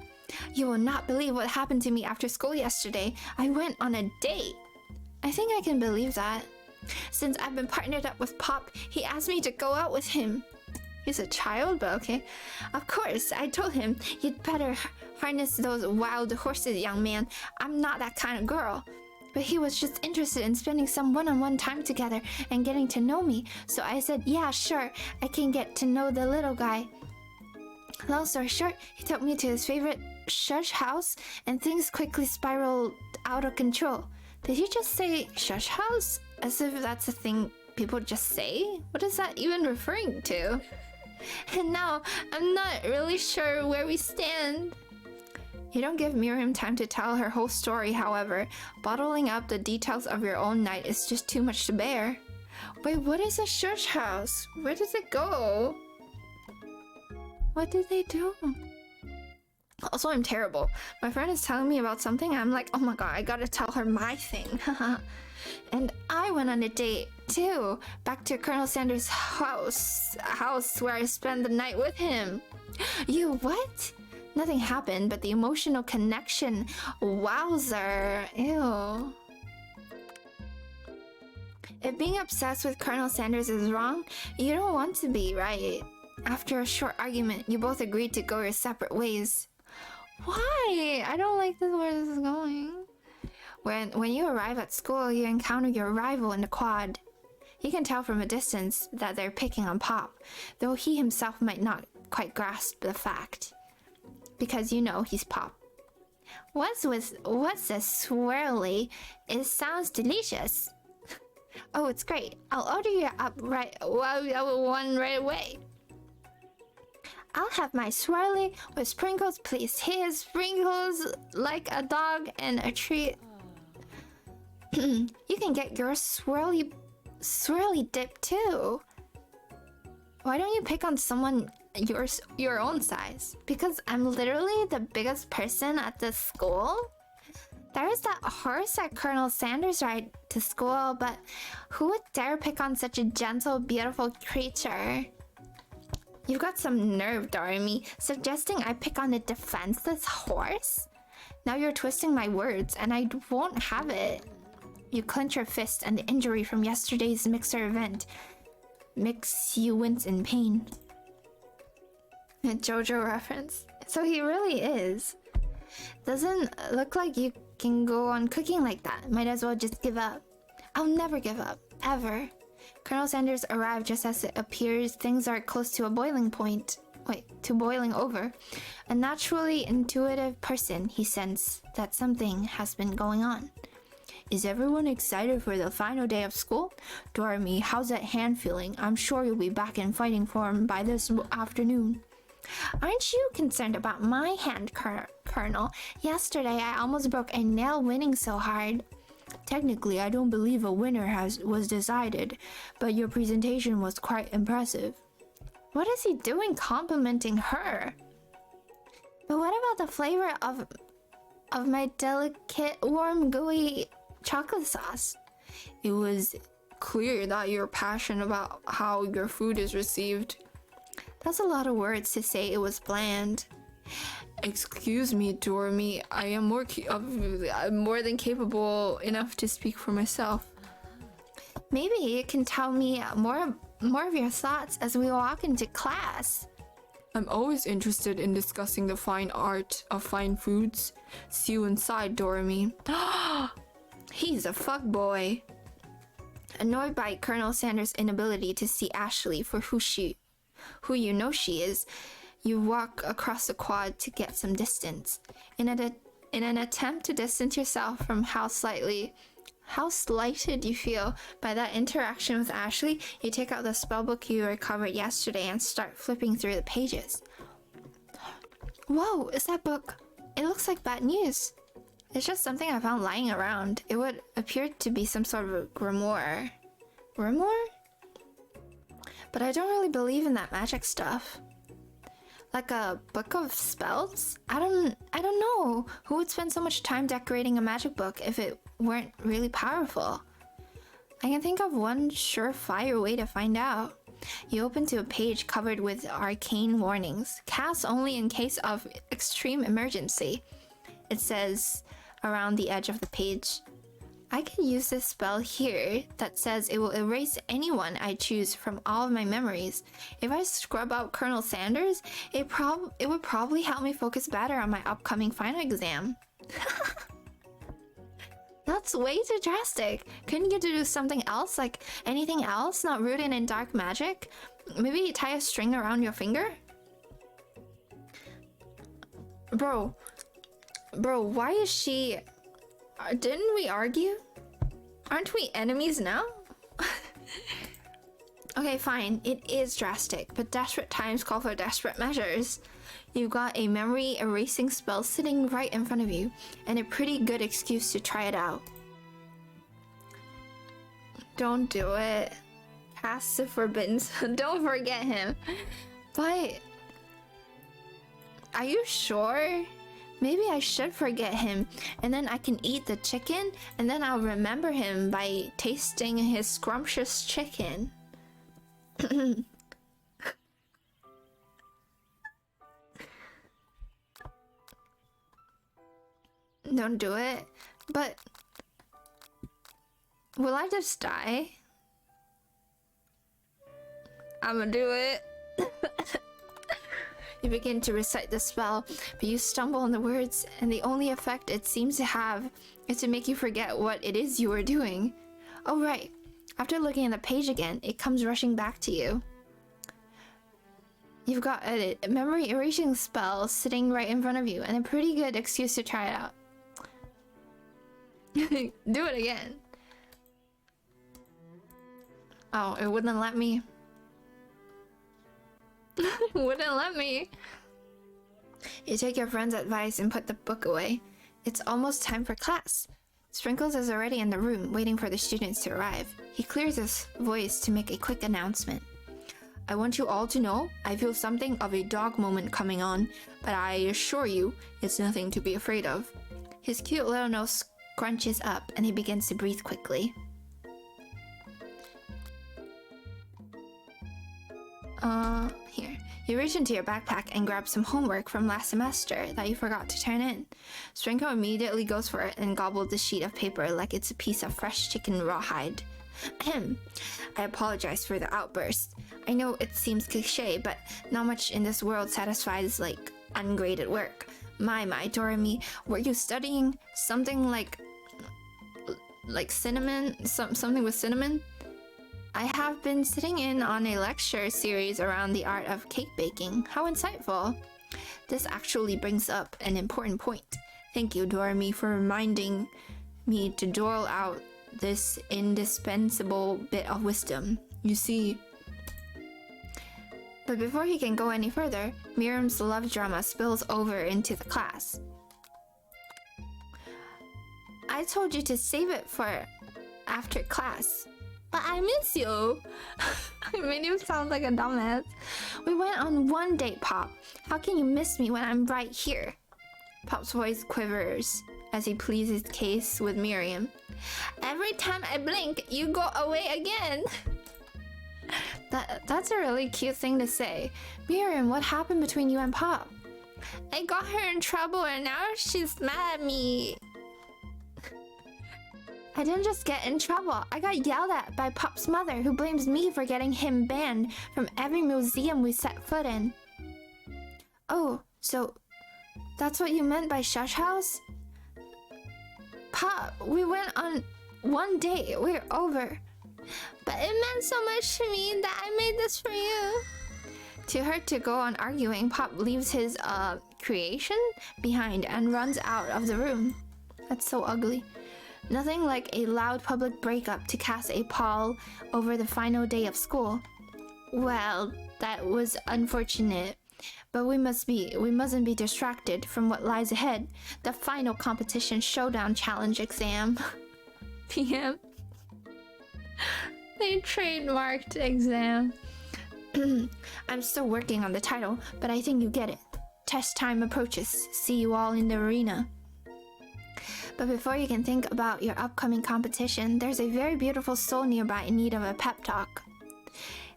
you will not believe what happened to me after school yesterday. I went on a date. I think I can believe that. Since I've been partnered up with Pop, he asked me to go out with him. He's a child, but okay. Of course, I told him, you'd better harness those wild horses, young man. I'm not that kind of girl. But he was just interested in spending some one-on-one time together and getting to know me. So I said, yeah, sure, I can get to know the little guy. Long story short, he took me to his favorite shush house and things quickly spiraled out of control. Did you just say shush house? As if that's a thing people just say? What is that even referring to? And now, I'm not really sure where we stand. You don't give Miriam time to tell her whole story, however. Bottling up the details of your own night is just too much to bear. Wait, what is a church house? Where does it go? What did they do? Also, I'm terrible. My friend is telling me about something, and I'm like, oh my god, I gotta tell her my thing. And I went on a date, too. Back to Colonel Sanders' house. A house where I spent the night with him. You what? Nothing happened, but the emotional connection. Wowzer. Ew. If being obsessed with Colonel Sanders is wrong, you don't want to be, right? After a short argument, you both agreed to go your separate ways. Why? I don't like this where this is going. When you arrive at school, you encounter your rival in the quad. You can tell from a distance that they're picking on Pop, though he himself might not quite grasp the fact. because you know he's pop. What's a swirly? It sounds delicious. Oh, it's great. I'll order you up one right away. I'll have my swirly with sprinkles, please. Here's sprinkles like a dog and a treat. You can get your swirly dip too. Why don't you pick on someone your own size? Because I'm literally the biggest person at this school. There is that horse that Colonel Sanders ride to school, but who would dare pick on such a gentle, beautiful creature? You've got some nerve, Doremi, suggesting I pick on a defenseless horse? Now you're twisting my words, and I won't have it. You clench your fist, and the injury from yesterday's mixer event makes you wince in pain. A JoJo reference. So he really is. Doesn't look like you can go on cooking like that. Might as well just give up. I'll never give up. Ever. Colonel Sanders arrived just as it appears things are close to a boiling point. To boiling over. A naturally intuitive person, he sensed that something has been going on. Is everyone excited for the final day of school? Doremi, how's that hand feeling? I'm sure you'll be back in fighting form by this afternoon. Aren't you concerned about my hand, Colonel? Yesterday I almost broke a nail winning so hard. Technically, I don't believe a winner was decided, but your presentation was quite impressive. What is he doing complimenting her? But what about the flavor of my delicate, warm, gooey chocolate sauce? It was clear that you're passionate about how your food is received. That's a lot of words to say it was bland. Excuse me, Doremi. I am more than capable enough to speak for myself. Maybe you can tell me more of your thoughts as we walk into class. I'm always interested in discussing the fine art of fine foods. See you inside, Doremi. He's a fuckboy. Annoyed by Colonel Sanders' inability to see Ashley for who you know she is, you walk across the quad to get some distance. In an attempt to distance yourself from how slighted you feel by that interaction with Ashley, you take out the spellbook you recovered yesterday and start flipping through the pages. Whoa, is that book? It looks like bad news. It's just something I found lying around. It would appear to be some sort of a grimoire. Grimoire? But I don't really believe in that magic stuff. Like a book of spells? I don't know. Who would spend so much time decorating a magic book if it weren't really powerful? I can think of one surefire way to find out. You open to a page covered with arcane warnings. Cast only in case of extreme emergency. It says around the edge of the page. I can use this spell here that says it will erase anyone I choose from all of my memories. If I scrub out Colonel Sanders, it would probably help me focus better on my upcoming final exam. That's way too drastic. Couldn't you do something else? Like anything else not rooted in dark magic? Maybe tie a string around your finger? Bro, why is she... Didn't we argue? Aren't we enemies now? Okay, fine. It is drastic, but desperate times call for desperate measures. You've got a memory erasing spell sitting right in front of you, and a pretty good excuse to try it out. Don't do it. Cast the forbidden. Don't forget him. But... are you sure? Maybe I should forget him, and then I can eat the chicken, and then I'll remember him by tasting his scrumptious chicken. Don't do it. But... will I just die? I'ma do it. You begin to recite the spell, but you stumble on the words, and the only effect it seems to have is to make you forget what it is you were doing. Oh right, after looking at the page again, it comes rushing back to you. You've got a memory erasing spell sitting right in front of you and a pretty good excuse to try it out. Do it again. Oh, it wouldn't let me. Wouldn't let me. You take your friend's advice and put the book away. It's almost time for class. Sprinkles is already in the room, waiting for the students to arrive. He clears his voice to make a quick announcement. I want you all to know I feel something of a dog moment coming on, but I assure you it's nothing to be afraid of. His cute little nose scrunches up and he begins to breathe quickly. Here. You reach into your backpack and grab some homework from last semester that you forgot to turn in. Sprinkle immediately goes for it and gobbles the sheet of paper like it's a piece of fresh chicken rawhide. Ahem. I apologize for the outburst. I know it seems cliche, but not much in this world satisfies like ungraded work. My, Doremi, were you studying something like cinnamon? Something with cinnamon? I have been sitting in on a lecture series around the art of cake baking. How insightful. This actually brings up an important point. Thank you, Doremi, for reminding me to dole out this indispensable bit of wisdom. You see... But before he can go any further, Miriam's love drama spills over into the class. I told you to save it for after class. But I miss you. I made you sound like a dumbass. We went on one date, Pop. How can you miss me when I'm right here? Pop's voice quivers as he pleads his case with Miriam. Every time I blink, you go away again. That's a really cute thing to say. Miriam, what happened between you and Pop? I got her in trouble and now she's mad at me. I didn't just get in trouble. I got yelled at by Pop's mother, who blames me for getting him banned from every museum we set foot in. Oh, so that's what you meant by shush house? Pop, we went on one date. We're over. But it meant so much to me that I made this for you. Too hurt to go on arguing, Pop leaves his creation behind and runs out of the room. That's so ugly. Nothing like a loud public breakup to cast a pall over the final day of school. Well, that was unfortunate, but we mustn't be distracted from what lies ahead. The final competition showdown challenge exam. PM. They trademarked exam. I'm still working on the title, but I think you get it. Test time approaches. See you all in the arena. But before you can think about your upcoming competition, there's a very beautiful soul nearby in need of a pep talk.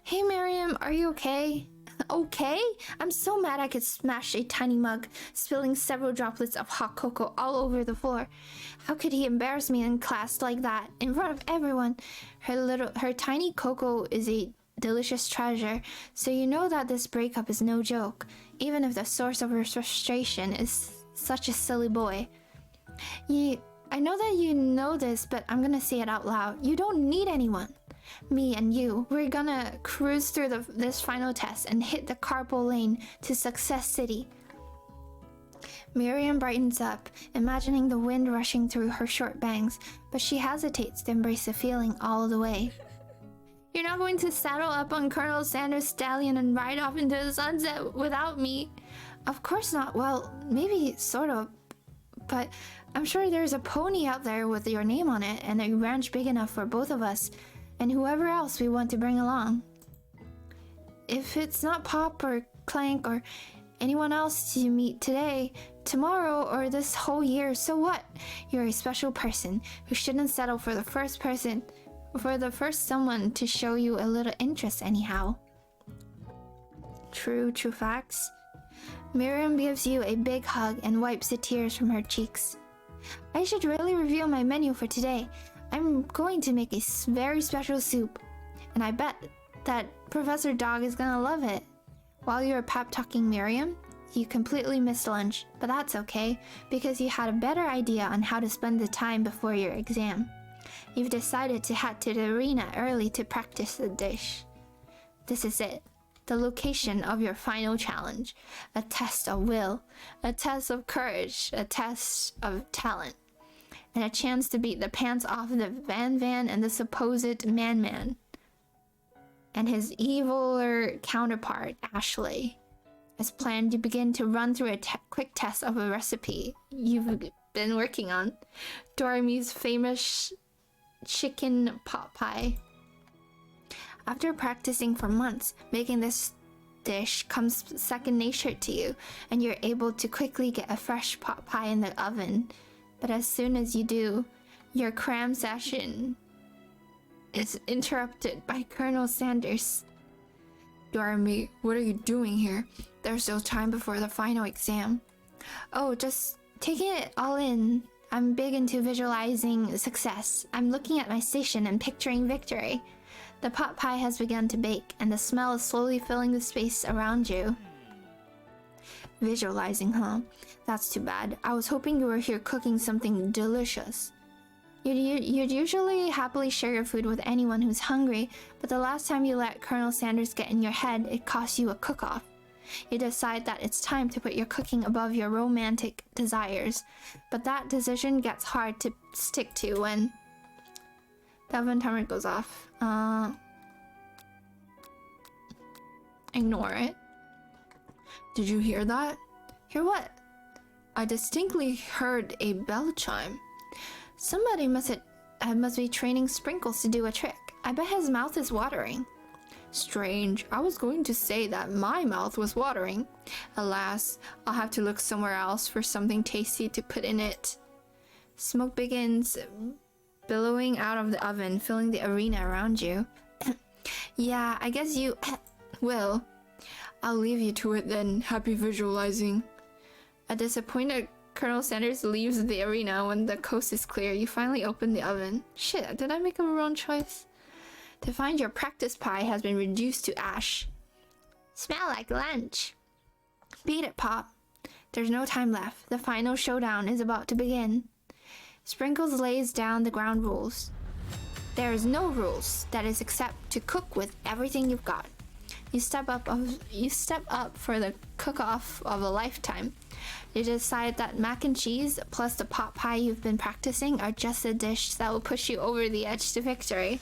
Hey Miriam, are you okay? Okay? I'm so mad I could smash a tiny mug, spilling several droplets of hot cocoa all over the floor. How could he embarrass me in class like that, in front of everyone? Her tiny cocoa is a delicious treasure, so you know that this breakup is no joke, even if the source of her frustration is such a silly boy. I know that you know this, but I'm gonna say it out loud. You don't need anyone. Me and you, we're gonna cruise through this final test and hit the carpool lane to Success City. Miriam brightens up, imagining the wind rushing through her short bangs, but she hesitates to embrace the feeling all the way. You're not going to saddle up on Colonel Sanders' stallion and ride off into the sunset without me? Of course not. Well, maybe sort of. But I'm sure there's a pony out there with your name on it and a ranch big enough for both of us and whoever else we want to bring along. If it's not Pop or Clank or anyone else you meet today, tomorrow, or this whole year, so what? You're a special person who shouldn't settle for the first someone to show you a little interest anyhow. True facts. Miriam gives you a big hug and wipes the tears from her cheeks. I should really reveal my menu for today. I'm going to make a very special soup, and I bet that Professor Dog is gonna love it. While you were pep talking Miriam, you completely missed lunch, but that's okay, because you had a better idea on how to spend the time before your exam. You've decided to head to the arena early to practice the dish. This is it. the location of your final challenge. A test of will, a test of courage, a test of talent, and a chance to beat the pants off the Van and the supposed Man and his eviler counterpart, Ashley. As planned, you begin to run through a quick test of a recipe you've been working on. Dorami's famous chicken pot pie. After practicing for months, making this dish comes second nature to you, and you're able to quickly get a fresh pot pie in the oven. But as soon as you do, your cram session is interrupted by Colonel Sanders. Dorami, what are you doing here? There's still time before the final exam. Oh, just taking it all in. I'm big into visualizing success. I'm looking at my station and picturing victory. The pot pie has begun to bake, and the smell is slowly filling the space around you. Visualizing, huh? That's too bad. I was hoping you were here cooking something delicious. You'd usually happily share your food with anyone who's hungry, but the last time you let Colonel Sanders get in your head, it cost you a cook-off. You decide that it's time to put your cooking above your romantic desires, but that decision gets hard to stick to when the oven timer goes off. Ignore it. Did you hear that? Hear what? I distinctly heard a bell chime. Somebody must be training Sprinkles to do a trick. I bet his mouth is watering. Strange. I was going to say that my mouth was watering. Alas, I'll have to look somewhere else for something tasty to put in it. Smoke begins billowing out of the oven, filling the arena around you. Yeah, I guess you will. I'll leave you to it then. Happy visualizing. A disappointed Colonel Sanders leaves the arena when the coast is clear. You finally open the oven. Shit, did I make a wrong choice? To find your practice pie has been reduced to ash. Smell like lunch. Beat it, Pop. There's no time left. The final showdown is about to begin. Sprinkles lays down the ground rules. There is no rules, that is, except to cook with everything you've got. You step up for the cook-off of a lifetime. You decide that mac and cheese plus the pot pie you've been practicing are just the dish that will push you over the edge to victory.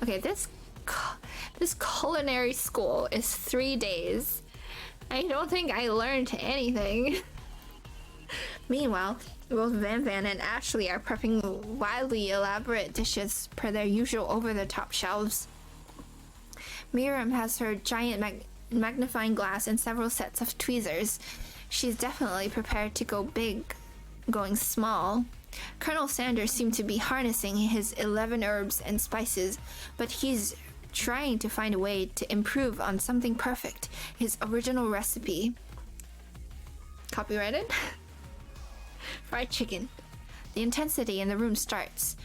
Okay, this culinary school is 3 days. I don't think I learned anything. Meanwhile, both Van and Ashley are prepping wildly elaborate dishes per their usual over-the-top shelves. Miriam has her giant magnifying glass and several sets of tweezers. She's definitely prepared to go big, going small. Colonel Sanders seemed to be harnessing his 11 herbs and spices, but he's trying to find a way to improve on something perfect, his original recipe. Copyrighted? Fried chicken. The intensity in the room starts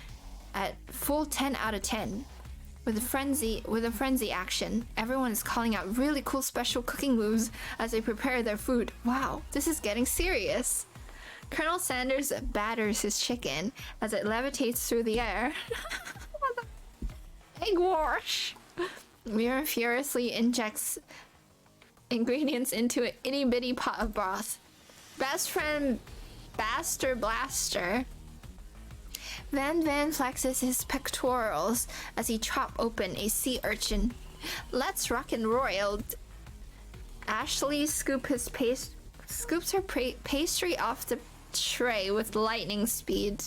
at full 10 out of 10. With a frenzy action, everyone is calling out really cool special cooking moves as they prepare their food. Wow, this is getting serious. Colonel Sanders batters his chicken as it levitates through the air. Egg wash! Mira furiously injects ingredients into an itty-bitty pot of broth. Best friend Baster Blaster. Van flexes his pectorals as he chops open a sea urchin. Let's rock and roll. Ashley scoops her pastry off the tray with lightning speed.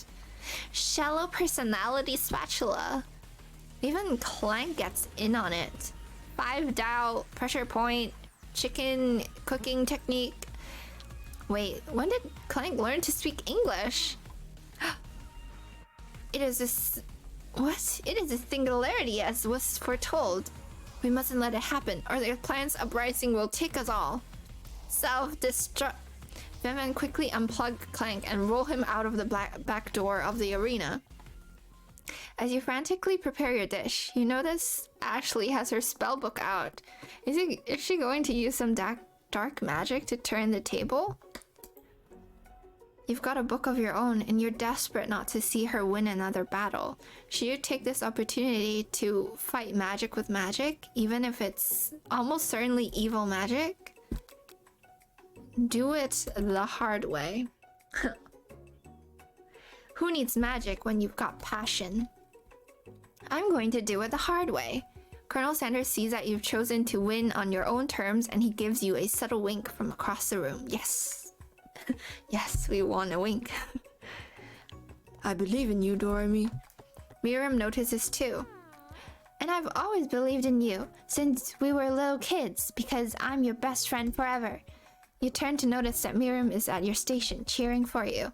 Shallow personality spatula. Even Clank gets in on it. 5 dial pressure point, chicken cooking technique. Wait, when did Clank learn to speak English? It is a singularity as was foretold. We mustn't let it happen, or the planet's uprising will take us all. Self-destruct. Van quickly unplug Clank and roll him out of the back door of the arena. As you frantically prepare your dish, you notice Ashley has her spell book out. Is she going to use some dark magic to turn the table? You've got a book of your own, and you're desperate not to see her win another battle. Should you take this opportunity to fight magic with magic, even if it's almost certainly evil magic? Do it the hard way. Who needs magic when you've got passion? I'm going to do it the hard way. Colonel Sanders sees that you've chosen to win on your own terms, and he gives you a subtle wink from across the room. Yes. Yes, we want a wink. I believe in you, Doremi. Miriam notices too. And I've always believed in you, since we were little kids, because I'm your best friend forever. You turn to notice that Miriam is at your station, cheering for you.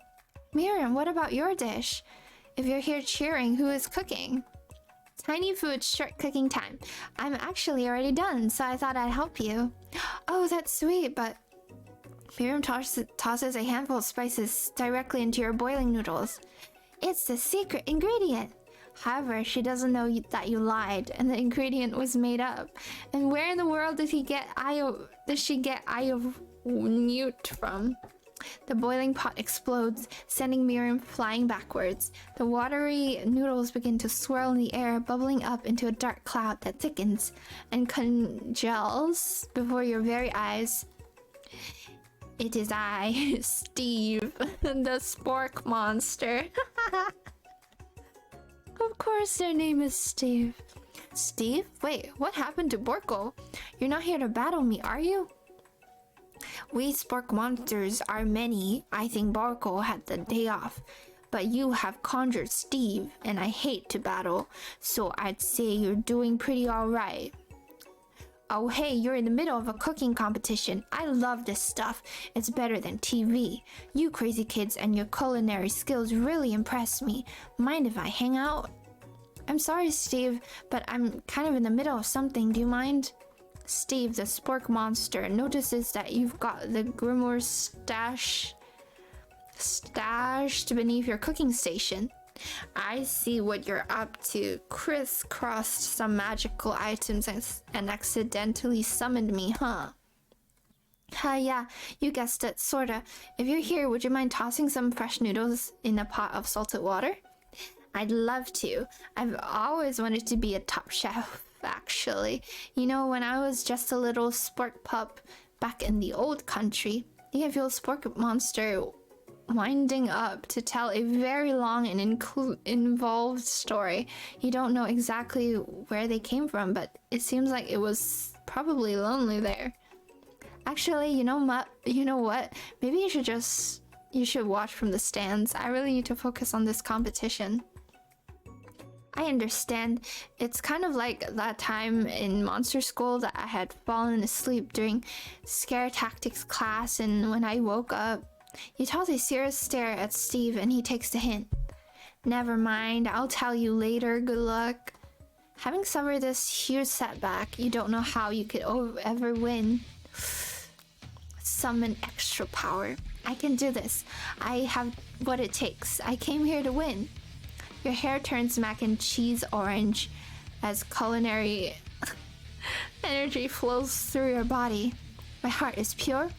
Miriam, what about your dish? If you're here cheering, who is cooking? Tiny food, short cooking time. I'm actually already done, so I thought I'd help you. Oh, that's sweet, but... Miriam tosses a handful of spices directly into your boiling noodles. It's the secret ingredient. However, she doesn't know that you lied, and the ingredient was made up. And where in the world did she get newt from? The boiling pot explodes, sending Miriam flying backwards. The watery noodles begin to swirl in the air, bubbling up into a dark cloud that thickens and congeals before your very eyes. It is I, Steve, the spork monster. Of course their name is Steve. Steve? Wait, what happened to Borko? You're not here to battle me, are you? We spork monsters are many. I think Borko had the day off. But you have conjured Steve, and I hate to battle, so I'd say you're doing pretty alright. Oh hey, you're in the middle of a cooking competition. I love this stuff. It's better than TV. You crazy kids and your culinary skills really impress me. Mind if I hang out? I'm sorry, Steve, but I'm kind of in the middle of something. Do you mind? Steve, the spork monster, notices that you've got the grimoire stashed beneath your cooking station. I see what you're up to. Crisscrossed some magical items and accidentally summoned me, huh? Yeah, you guessed it, sorta. If you're here, would you mind tossing some fresh noodles in a pot of salted water? I'd love to. I've always wanted to be a top chef, actually. You know, when I was just a little spork pup back in the old country, the evil spork monster winding up to tell a very long and involved story. You don't know exactly where they came from, but it seems like it was probably lonely there. Actually, you know what? Maybe you should watch from the stands. I really need to focus on this competition. I understand. It's kind of like that time in monster school that I had fallen asleep during scare tactics class, and when I woke up, you toss a serious stare at Steve and he takes the hint. Never mind, I'll tell you later, good luck. Having suffered this huge setback, you don't know how you could ever win. Summon extra power. I can do this. I have what it takes. I came here to win. Your hair turns mac and cheese orange as culinary energy flows through your body. My heart is pure.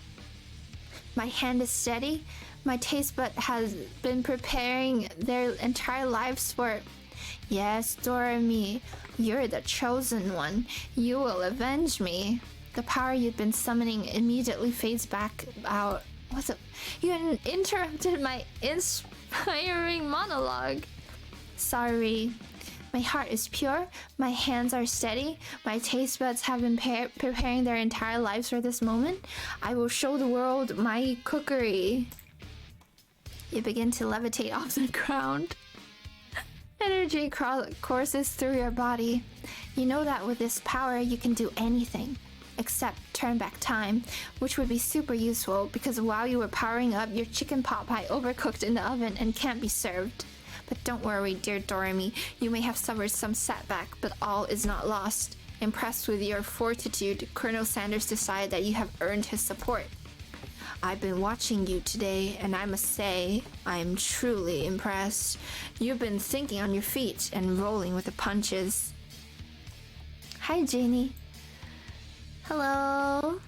My hand is steady. My taste bud has been preparing their entire lives for it. Yes, Doremi, you're the chosen one. You will avenge me. The power you've been summoning immediately fades back out. What's up? You interrupted my inspiring monologue. Sorry. My heart is pure, my hands are steady, my taste buds have been preparing their entire lives for this moment. I will show the world my cookery. You begin to levitate off the ground. Energy courses through your body. You know that with this power you can do anything, except turn back time, which would be super useful because while you were powering up, your chicken pot pie overcooked in the oven and can't be served. But don't worry, dear Doremi, you may have suffered some setback, but all is not lost. Impressed with your fortitude, Colonel Sanders decided that you have earned his support. I've been watching you today, and I must say, I am truly impressed. You've been thinking on your feet and rolling with the punches. Hi, Janie. Hello.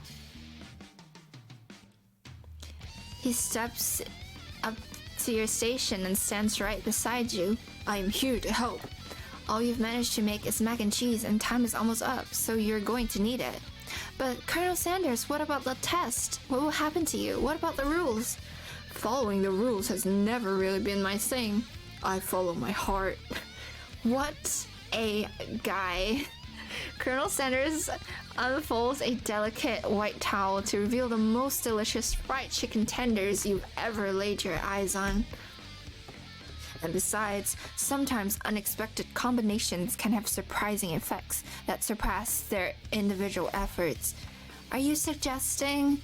He steps up to your station and stands right beside you. I am here to help. All you've managed to make is mac and cheese and time is almost up, so you're going to need it. But Colonel Sanders, what about the test? What will happen to you? What about the rules? Following the rules has never really been my thing. I follow my heart. What a guy. Colonel Sanders unfolds a delicate white towel to reveal the most delicious fried chicken tenders you've ever laid your eyes on. And besides, sometimes unexpected combinations can have surprising effects that surpass their individual efforts. Are you suggesting?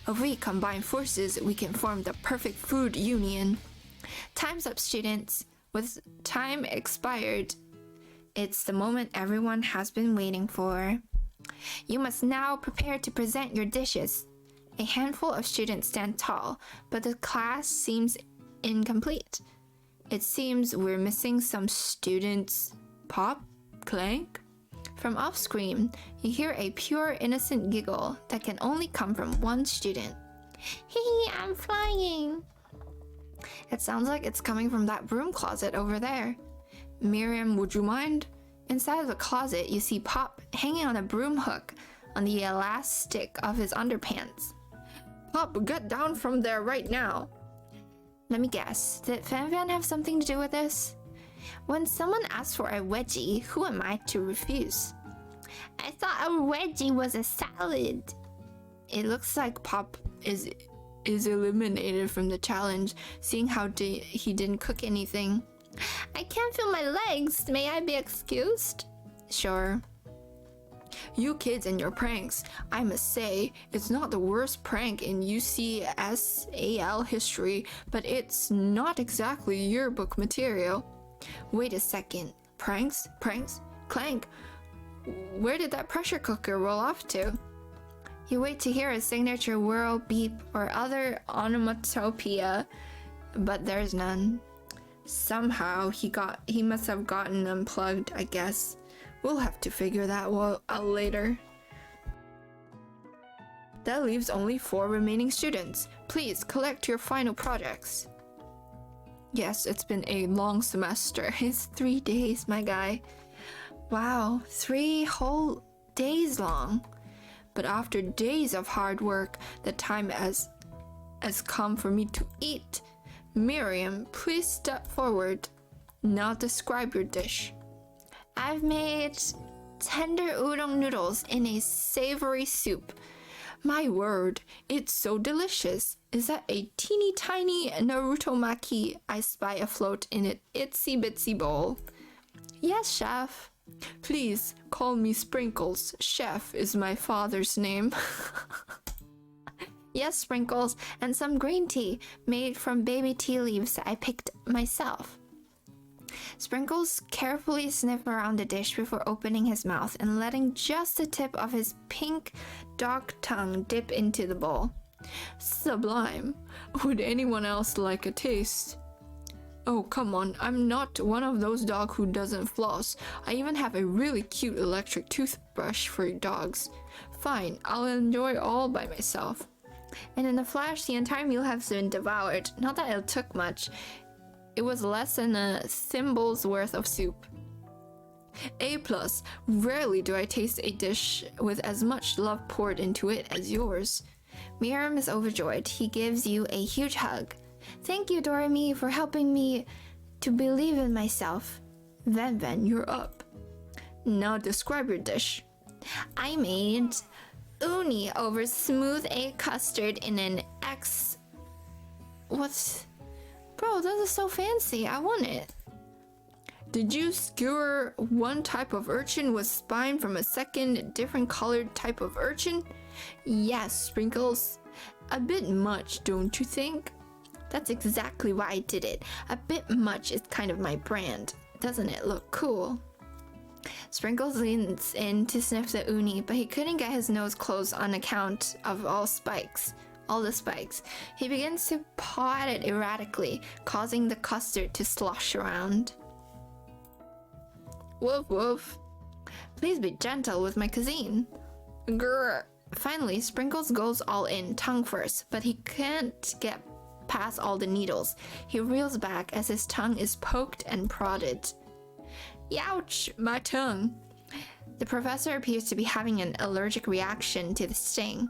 If we combine forces, we can form the perfect food union. Time's up, students. With time expired, it's the moment everyone has been waiting for. You must now prepare to present your dishes. A handful of students stand tall, but the class seems incomplete. It seems we're missing some students. Pop? Clank? From off-screen, you hear a pure, innocent giggle that can only come from one student. Hee, I'm flying! It sounds like it's coming from that broom closet over there. Miriam, would you mind? Inside of the closet, you see Pop hanging on a broom hook on the elastic of his underpants. Pop, get down from there right now! Let me guess, did Fan Fan have something to do with this? When someone asks for a wedgie, who am I to refuse? I thought a wedgie was a salad. It looks like Pop is eliminated from the challenge, seeing how he didn't cook anything. I can't feel my legs. May I be excused? Sure. You kids and your pranks. I must say, it's not the worst prank in UCSAL history, but it's not exactly yearbook material. Wait a second. Pranks? Clank! Where did that pressure cooker roll off to? You wait to hear a signature whirl, beep, or other onomatopoeia, but there's none. Somehow he must have gotten unplugged, I guess. We'll have to figure that out later. That leaves only 4 remaining students. Please collect your final projects. Yes, it's been a long semester. It's 3 days, my guy. Wow, 3 whole days long. But after days of hard work, the time has come for me to eat. Miriam, please step forward. Now describe your dish. I've made tender udon noodles in a savory soup. My word, it's so delicious. Is that a teeny tiny Naruto maki I spy afloat in an itsy bitsy bowl? Yes, chef. Please call me Sprinkles. Chef is my father's name. Yes, Sprinkles, and some green tea made from baby tea leaves that I picked myself. Sprinkles carefully sniffed around the dish before opening his mouth and letting just the tip of his pink dog tongue dip into the bowl. Sublime. Would anyone else like a taste? Oh, come on, I'm not one of those dogs who doesn't floss. I even have a really cute electric toothbrush for dogs. Fine, I'll enjoy all by myself. And in a flash, the entire meal has been devoured. Not that it took much. It was less than a thimble's worth of soup. A+. Rarely do I taste a dish with as much love poured into it as yours. Miriam is overjoyed. He gives you a huge hug. Thank you, Doremi, for helping me to believe in myself. Ven, you're up. Now describe your dish. I made uni over smooth egg custard in an What's... Bro, this is so fancy. I want it. Did you skewer one type of urchin with spine from a second different colored type of urchin? Yes, Sprinkles. A bit much, don't you think? That's exactly why I did it. A bit much is kind of my brand. Doesn't it look cool? Sprinkles leans in to sniff the uni, but he couldn't get his nose closed on account of all the spikes. He begins to paw at it erratically, causing the custard to slosh around. Woof woof. Please be gentle with my cuisine. Grr. Finally, Sprinkles goes all in, tongue first, but he can't get past all the needles. He reels back as his tongue is poked and prodded. Ouch, my tongue. The professor appears to be having an allergic reaction to the sting.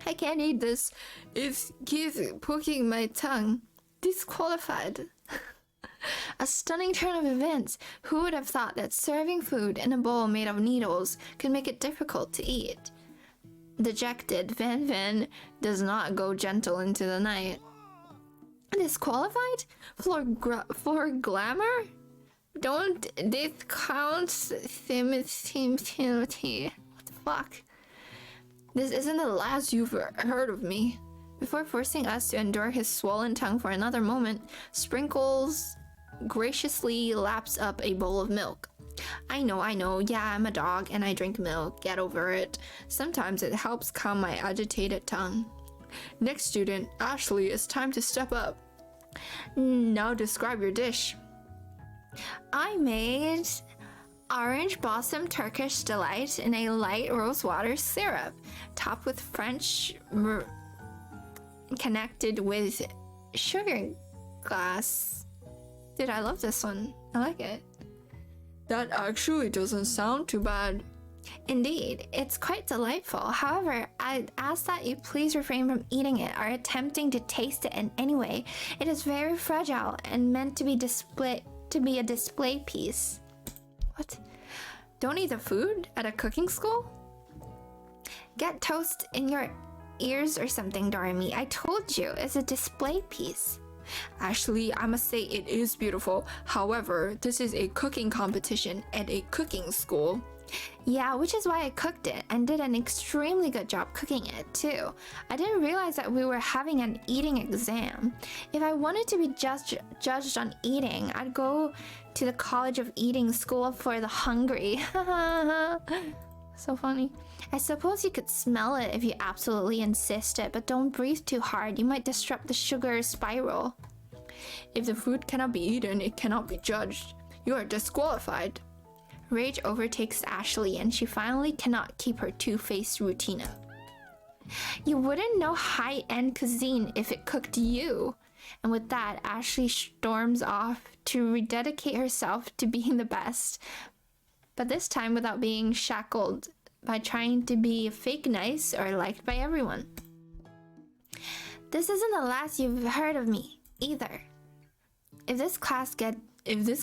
I can't eat this. It keeps poking my tongue. Disqualified. A stunning turn of events. Who would have thought that serving food in a bowl made of needles could make it difficult to eat? Dejected, Van Van does not go gentle into the night. Disqualified? For glamour? Don't discount Timothy. What the fuck? This isn't the last you've heard of me. Before forcing us to endure his swollen tongue for another moment, Sprinkles graciously laps up a bowl of milk. I know, yeah, I'm a dog and I drink milk, get over it. Sometimes it helps calm my agitated tongue. Next student, Ashley, it's time to step up. Now describe your dish. I made orange blossom Turkish delight in a light rosewater syrup, topped with French connected with sugar glass. Dude, I love this one. I like it. That actually doesn't sound too bad. Indeed, it's quite delightful. However, I'd ask that you please refrain from eating it or attempting to taste it in any way. It is very fragile and meant to be a display piece. What? Don't eat the food at a cooking school? Get toast in your ears or something, Doremi. I told you, it's a display piece. Ashley, I must say it is beautiful. However, this is a cooking competition at a cooking school. Yeah, which is why I cooked it and did an extremely good job cooking it too. I didn't realize that we were having an eating exam. If I wanted to be judged on eating, I'd go to the College of Eating School for the Hungry. So funny. I suppose you could smell it if you absolutely insisted, but don't breathe too hard. You might disrupt the sugar spiral. If the food cannot be eaten, it cannot be judged. You are disqualified. Rage overtakes Ashley and she finally cannot keep her two-faced routine up. You wouldn't know high-end cuisine if it cooked you. And with that, Ashley storms off to rededicate herself to being the best. But this time without being shackled by trying to be fake nice or liked by everyone. This isn't the last you've heard of me, either. If this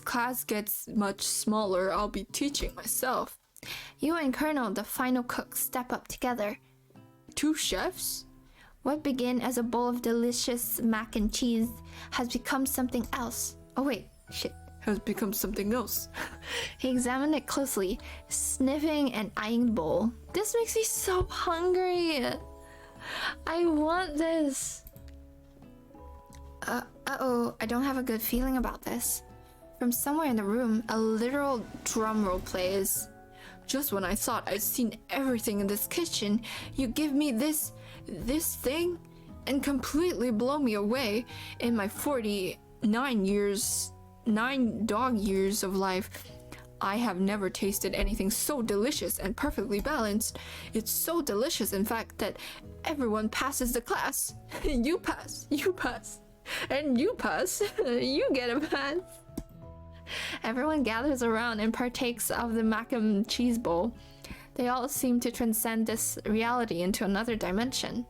class gets much smaller, I'll be teaching myself. You and Colonel, the final cook, step up together. Two chefs? What began as a bowl of delicious mac and cheese has become something else. Oh wait, shit. Has become something else. He examined it closely, sniffing and eyeing the bowl. This makes me so hungry. I want this. Uh-oh, I don't have a good feeling about this. From somewhere in the room, a literal drum roll plays. Just when I thought I'd seen everything in this kitchen, you give me this thing and completely blow me away. In my 9 dog years of life, I have never tasted anything so delicious and perfectly balanced. It's so delicious, in fact, that everyone passes the class. You pass, and you pass, you get a pass. Everyone gathers around and partakes of the mac and cheese bowl. They all seem to transcend this reality into another dimension.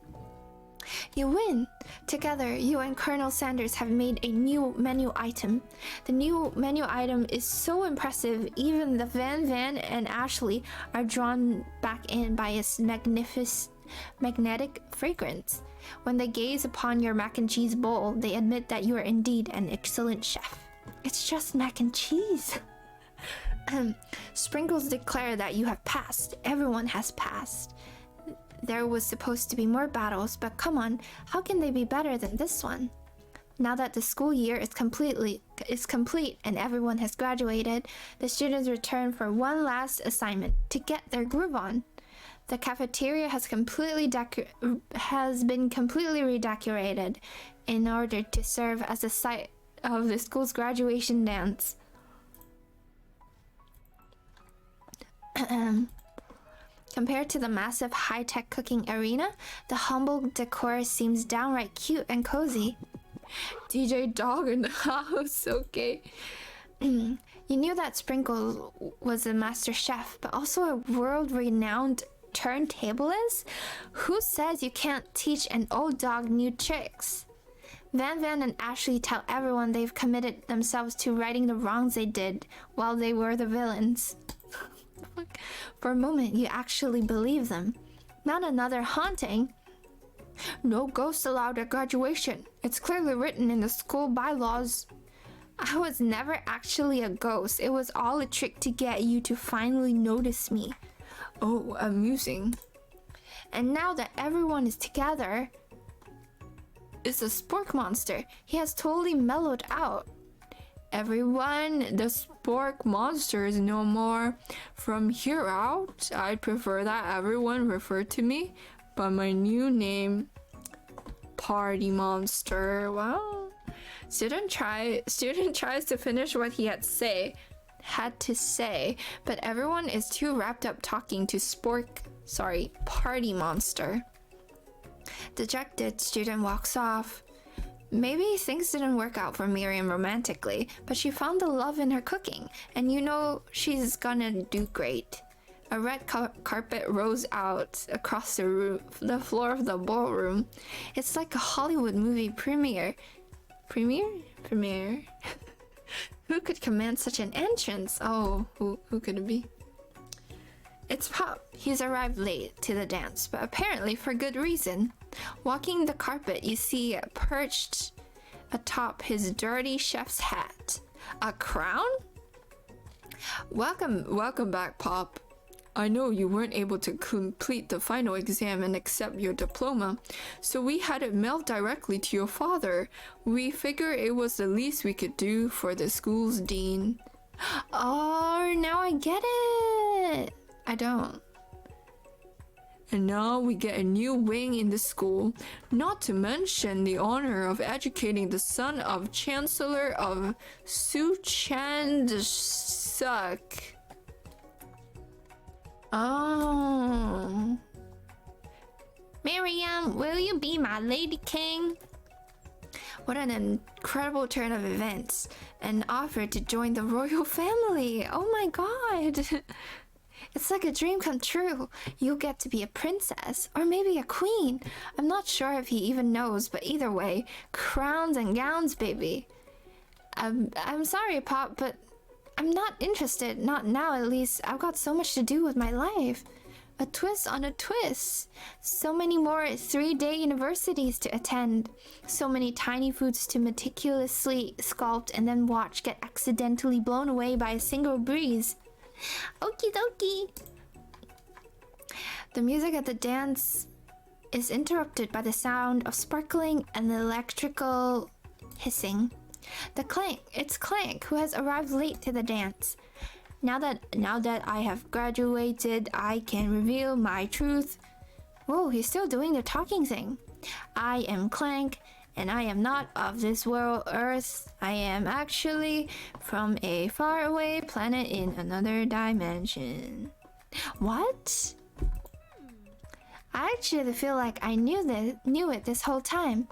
You win! Together, you and Colonel Sanders have made a new menu item. The new menu item is so impressive, even the Van Van and Ashley are drawn back in by its magnetic fragrance. When they gaze upon your mac and cheese bowl, they admit that you are indeed an excellent chef. It's just mac and cheese. Sprinkles declare that you have passed. Everyone has passed. There was supposed to be more battles, but come on, how can they be better than this one? Now that the school year is complete and everyone has graduated, the students return for one last assignment to get their groove on. The cafeteria has been completely redecorated in order to serve as the site of the school's graduation dance. Compared to the massive high-tech cooking arena, the humble decor seems downright cute and cozy. DJ Dog in the house, okay. You knew that Sprinkles was a master chef, but also a world-renowned turntablist? Who says you can't teach an old dog new tricks? Van and Ashley tell everyone they've committed themselves to righting the wrongs they did while they were the villains. For a moment, you actually believe them. Not another haunting. No ghosts allowed at graduation. It's clearly written in the school bylaws. I was never actually a ghost. It was all a trick to get you to finally notice me. Oh, amusing. And now that everyone is together, it's a spork monster. He has totally mellowed out. Everyone, the spork monster is no more. From here out, I'd prefer that everyone refer to me by my new name, Party Monster. Wow. Student tries to finish what he had to say, but everyone is too wrapped up talking to Party Monster. Dejected, student walks off. Maybe things didn't work out for Miriam romantically, but she found the love in her cooking, and you know she's gonna do great. A red carpet rolls out across the floor of the ballroom. It's like a Hollywood movie premiere. Premiere? Who could command such an entrance? Oh, who could it be? It's Pop. He's arrived late to the dance, but apparently for good reason. Walking the carpet, you see perched atop his dirty chef's hat. A crown? Welcome back, Pop. I know you weren't able to complete the final exam and accept your diploma, so we had it mailed directly to your father. We figure it was the least we could do for the school's dean. Oh, now I get it. I don't. And now we get a new wing in the school, not to mention the honor of educating the son of Chancellor of Suchandasuk. Oh. Miriam, will you be my lady king? What an incredible turn of events. An offer to join the royal family. Oh my god. It's like a dream come true. You'll get to be a princess, or maybe a queen. I'm not sure if he even knows, but either way, crowns and gowns, baby. I'm sorry, Pop, but I'm not interested. Not now, at least. I've got so much to do with my life. A twist on a twist. So many more 3-day universities to attend. So many tiny foods to meticulously sculpt and then watch get accidentally blown away by a single breeze. Okie dokie. The music at the dance is interrupted by the sound of sparkling and electrical hissing. It's Clank, who has arrived late to the dance. Now that I have graduated, I can reveal my truth. Whoa, he's still doing the talking thing. I am Clank, and I am not of this world, Earth. I am actually from a faraway planet in another dimension. What? I actually feel like I knew it this whole time.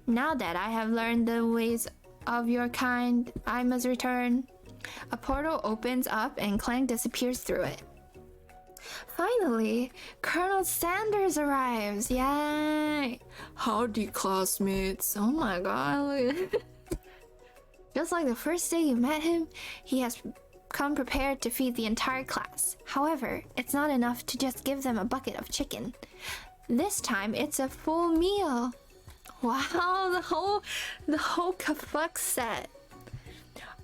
Now that I have learned the ways of your kind, I must return. A portal opens up and Clank disappears through it. Finally, Colonel Sanders arrives. Yay! Howdy, classmates. Oh my god. Just like the first day you met him, he has come prepared to feed the entire class. However, it's not enough to just give them a bucket of chicken. This time, it's a full meal. Wow, the whole kafuk set.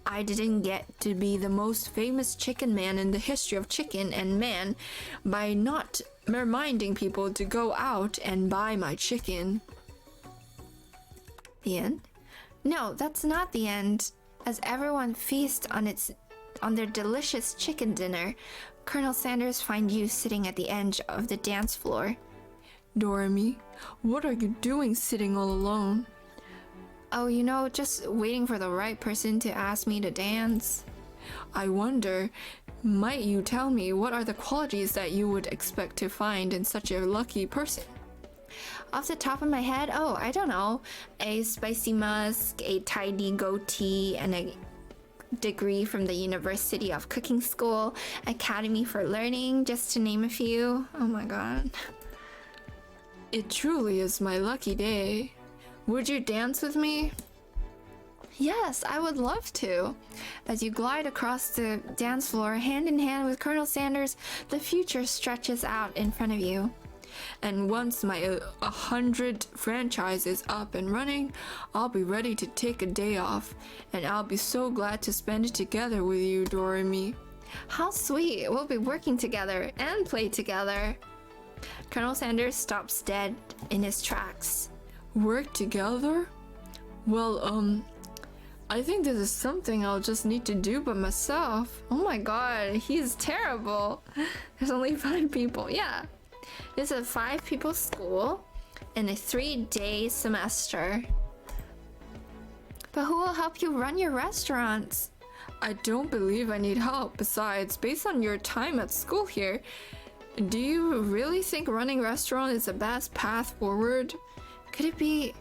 I didn't get to be the most famous chicken man in the history of chicken and man by not reminding people to go out and buy my chicken. The end? No, that's not the end. As everyone feasts on their delicious chicken dinner, Colonel Sanders finds you sitting at the edge of the dance floor. Doremi, what are you doing sitting all alone? Oh, you know, just waiting for the right person to ask me to dance. I wonder, might you tell me what are the qualities that you would expect to find in such a lucky person? Off the top of my head, oh, I don't know. A spicy musk, a tidy goatee, and a degree from the University of Cooking School, Academy for Learning, just to name a few. Oh my god. It truly is my lucky day. Would you dance with me? Yes, I would love to. As you glide across the dance floor, hand in hand with Colonel Sanders, the future stretches out in front of you. And once my 100 franchise is up and running, I'll be ready to take a day off, and I'll be so glad to spend it together with you, Doremi. How sweet! We'll be working together and play together. Colonel Sanders stops dead in his tracks. Work together? Well, I think this is something I'll just need to do by myself. Oh my god, he's terrible. There's only 5 people. Yeah. It's a 5-people school and a 3-day semester. But who will help you run your restaurants? I don't believe I need help. Besides, based on your time at school here, do you really think running restaurant is the best path forward? Could it be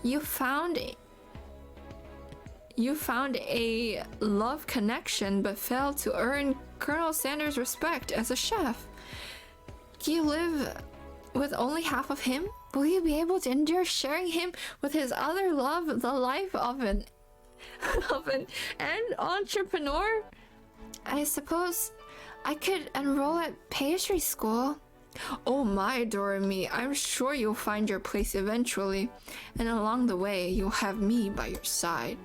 you found a love connection but failed to earn Colonel Sanders' respect as a chef? Do you live with only half of him? Will you be able to endure sharing him with his other love, the life of an entrepreneur? I suppose I could enroll at pastry school. Oh my, Doremi, I'm sure you'll find your place eventually, and along the way, you'll have me by your side.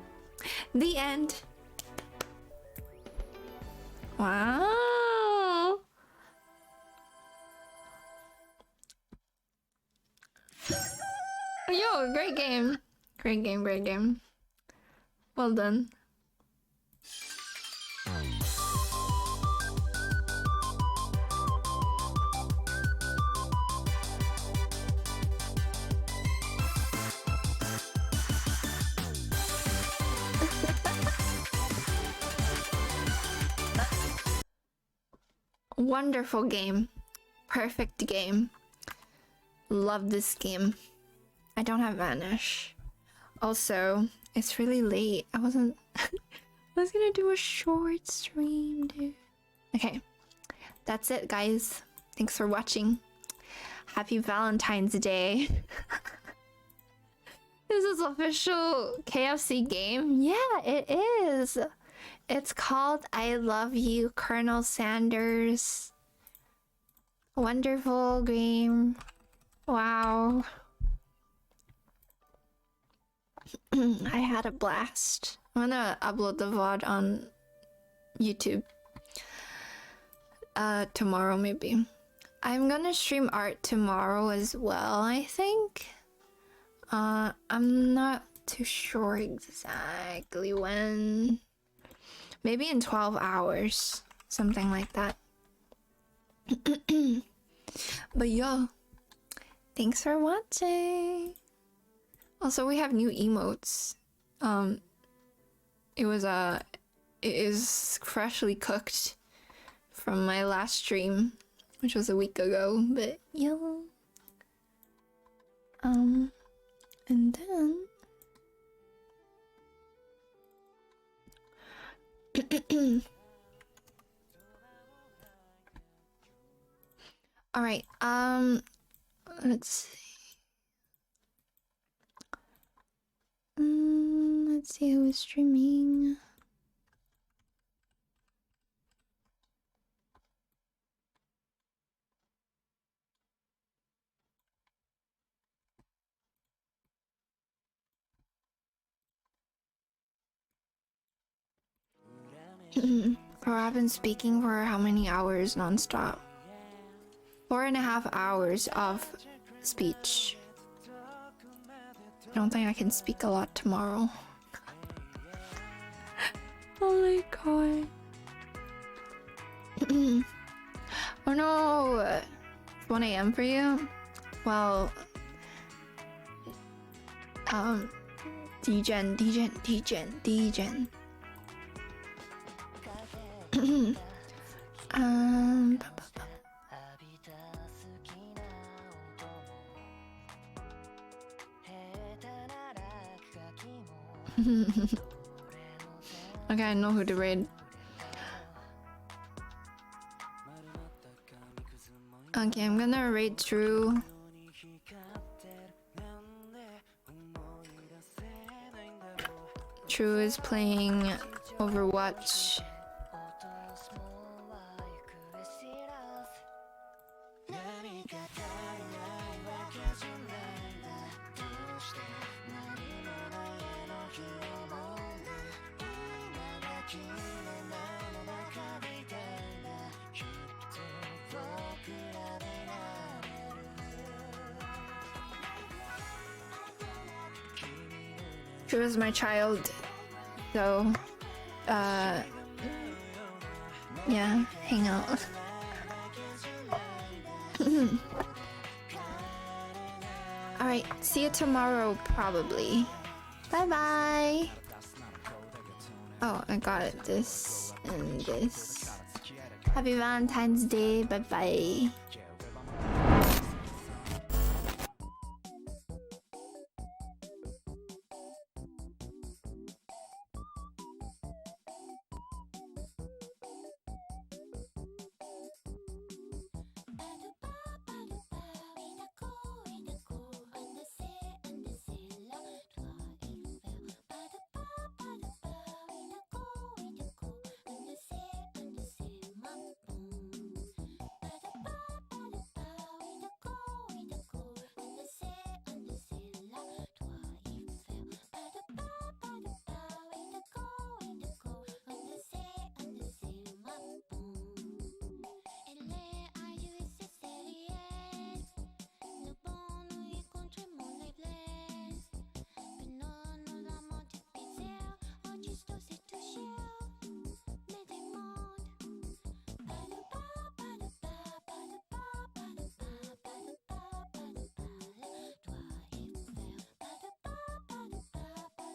The end. Wow. Yo, great game. Great game, great game. Well done. Wonderful game. Perfect game. Love this game. I don't have Vanish. Also, it's really late. I was gonna do a short stream, dude. Okay. That's it, guys. Thanks for watching. Happy Valentine's Day. This is official KFC game? Yeah, it is. It's called I Love You, Colonel Sanders. Wonderful game. Wow. I had a blast. I'm gonna upload the VOD on YouTube. Tomorrow maybe. I'm gonna stream art tomorrow as well, I think. I'm not too sure exactly when. Maybe in 12 hours. Something like that. But yeah. Thanks for watching. Also, we have new emotes. It is freshly cooked from my last stream, which was a week ago, but yeah. And then all right, let's see. Let's see who is streaming. I've been speaking for how many hours nonstop? 4.5 hours of speech. I don't think I can speak a lot tomorrow. Oh my god. Oh no! 1 a.m. for you? Well, Degen. Okay, I know who to raid. Okay, I'm gonna raid through. True is playing Overwatch. She was my child, so yeah, hang out. Alright, see you tomorrow probably. Bye bye. Oh, I got it, this and this. Happy Valentine's Day, bye bye.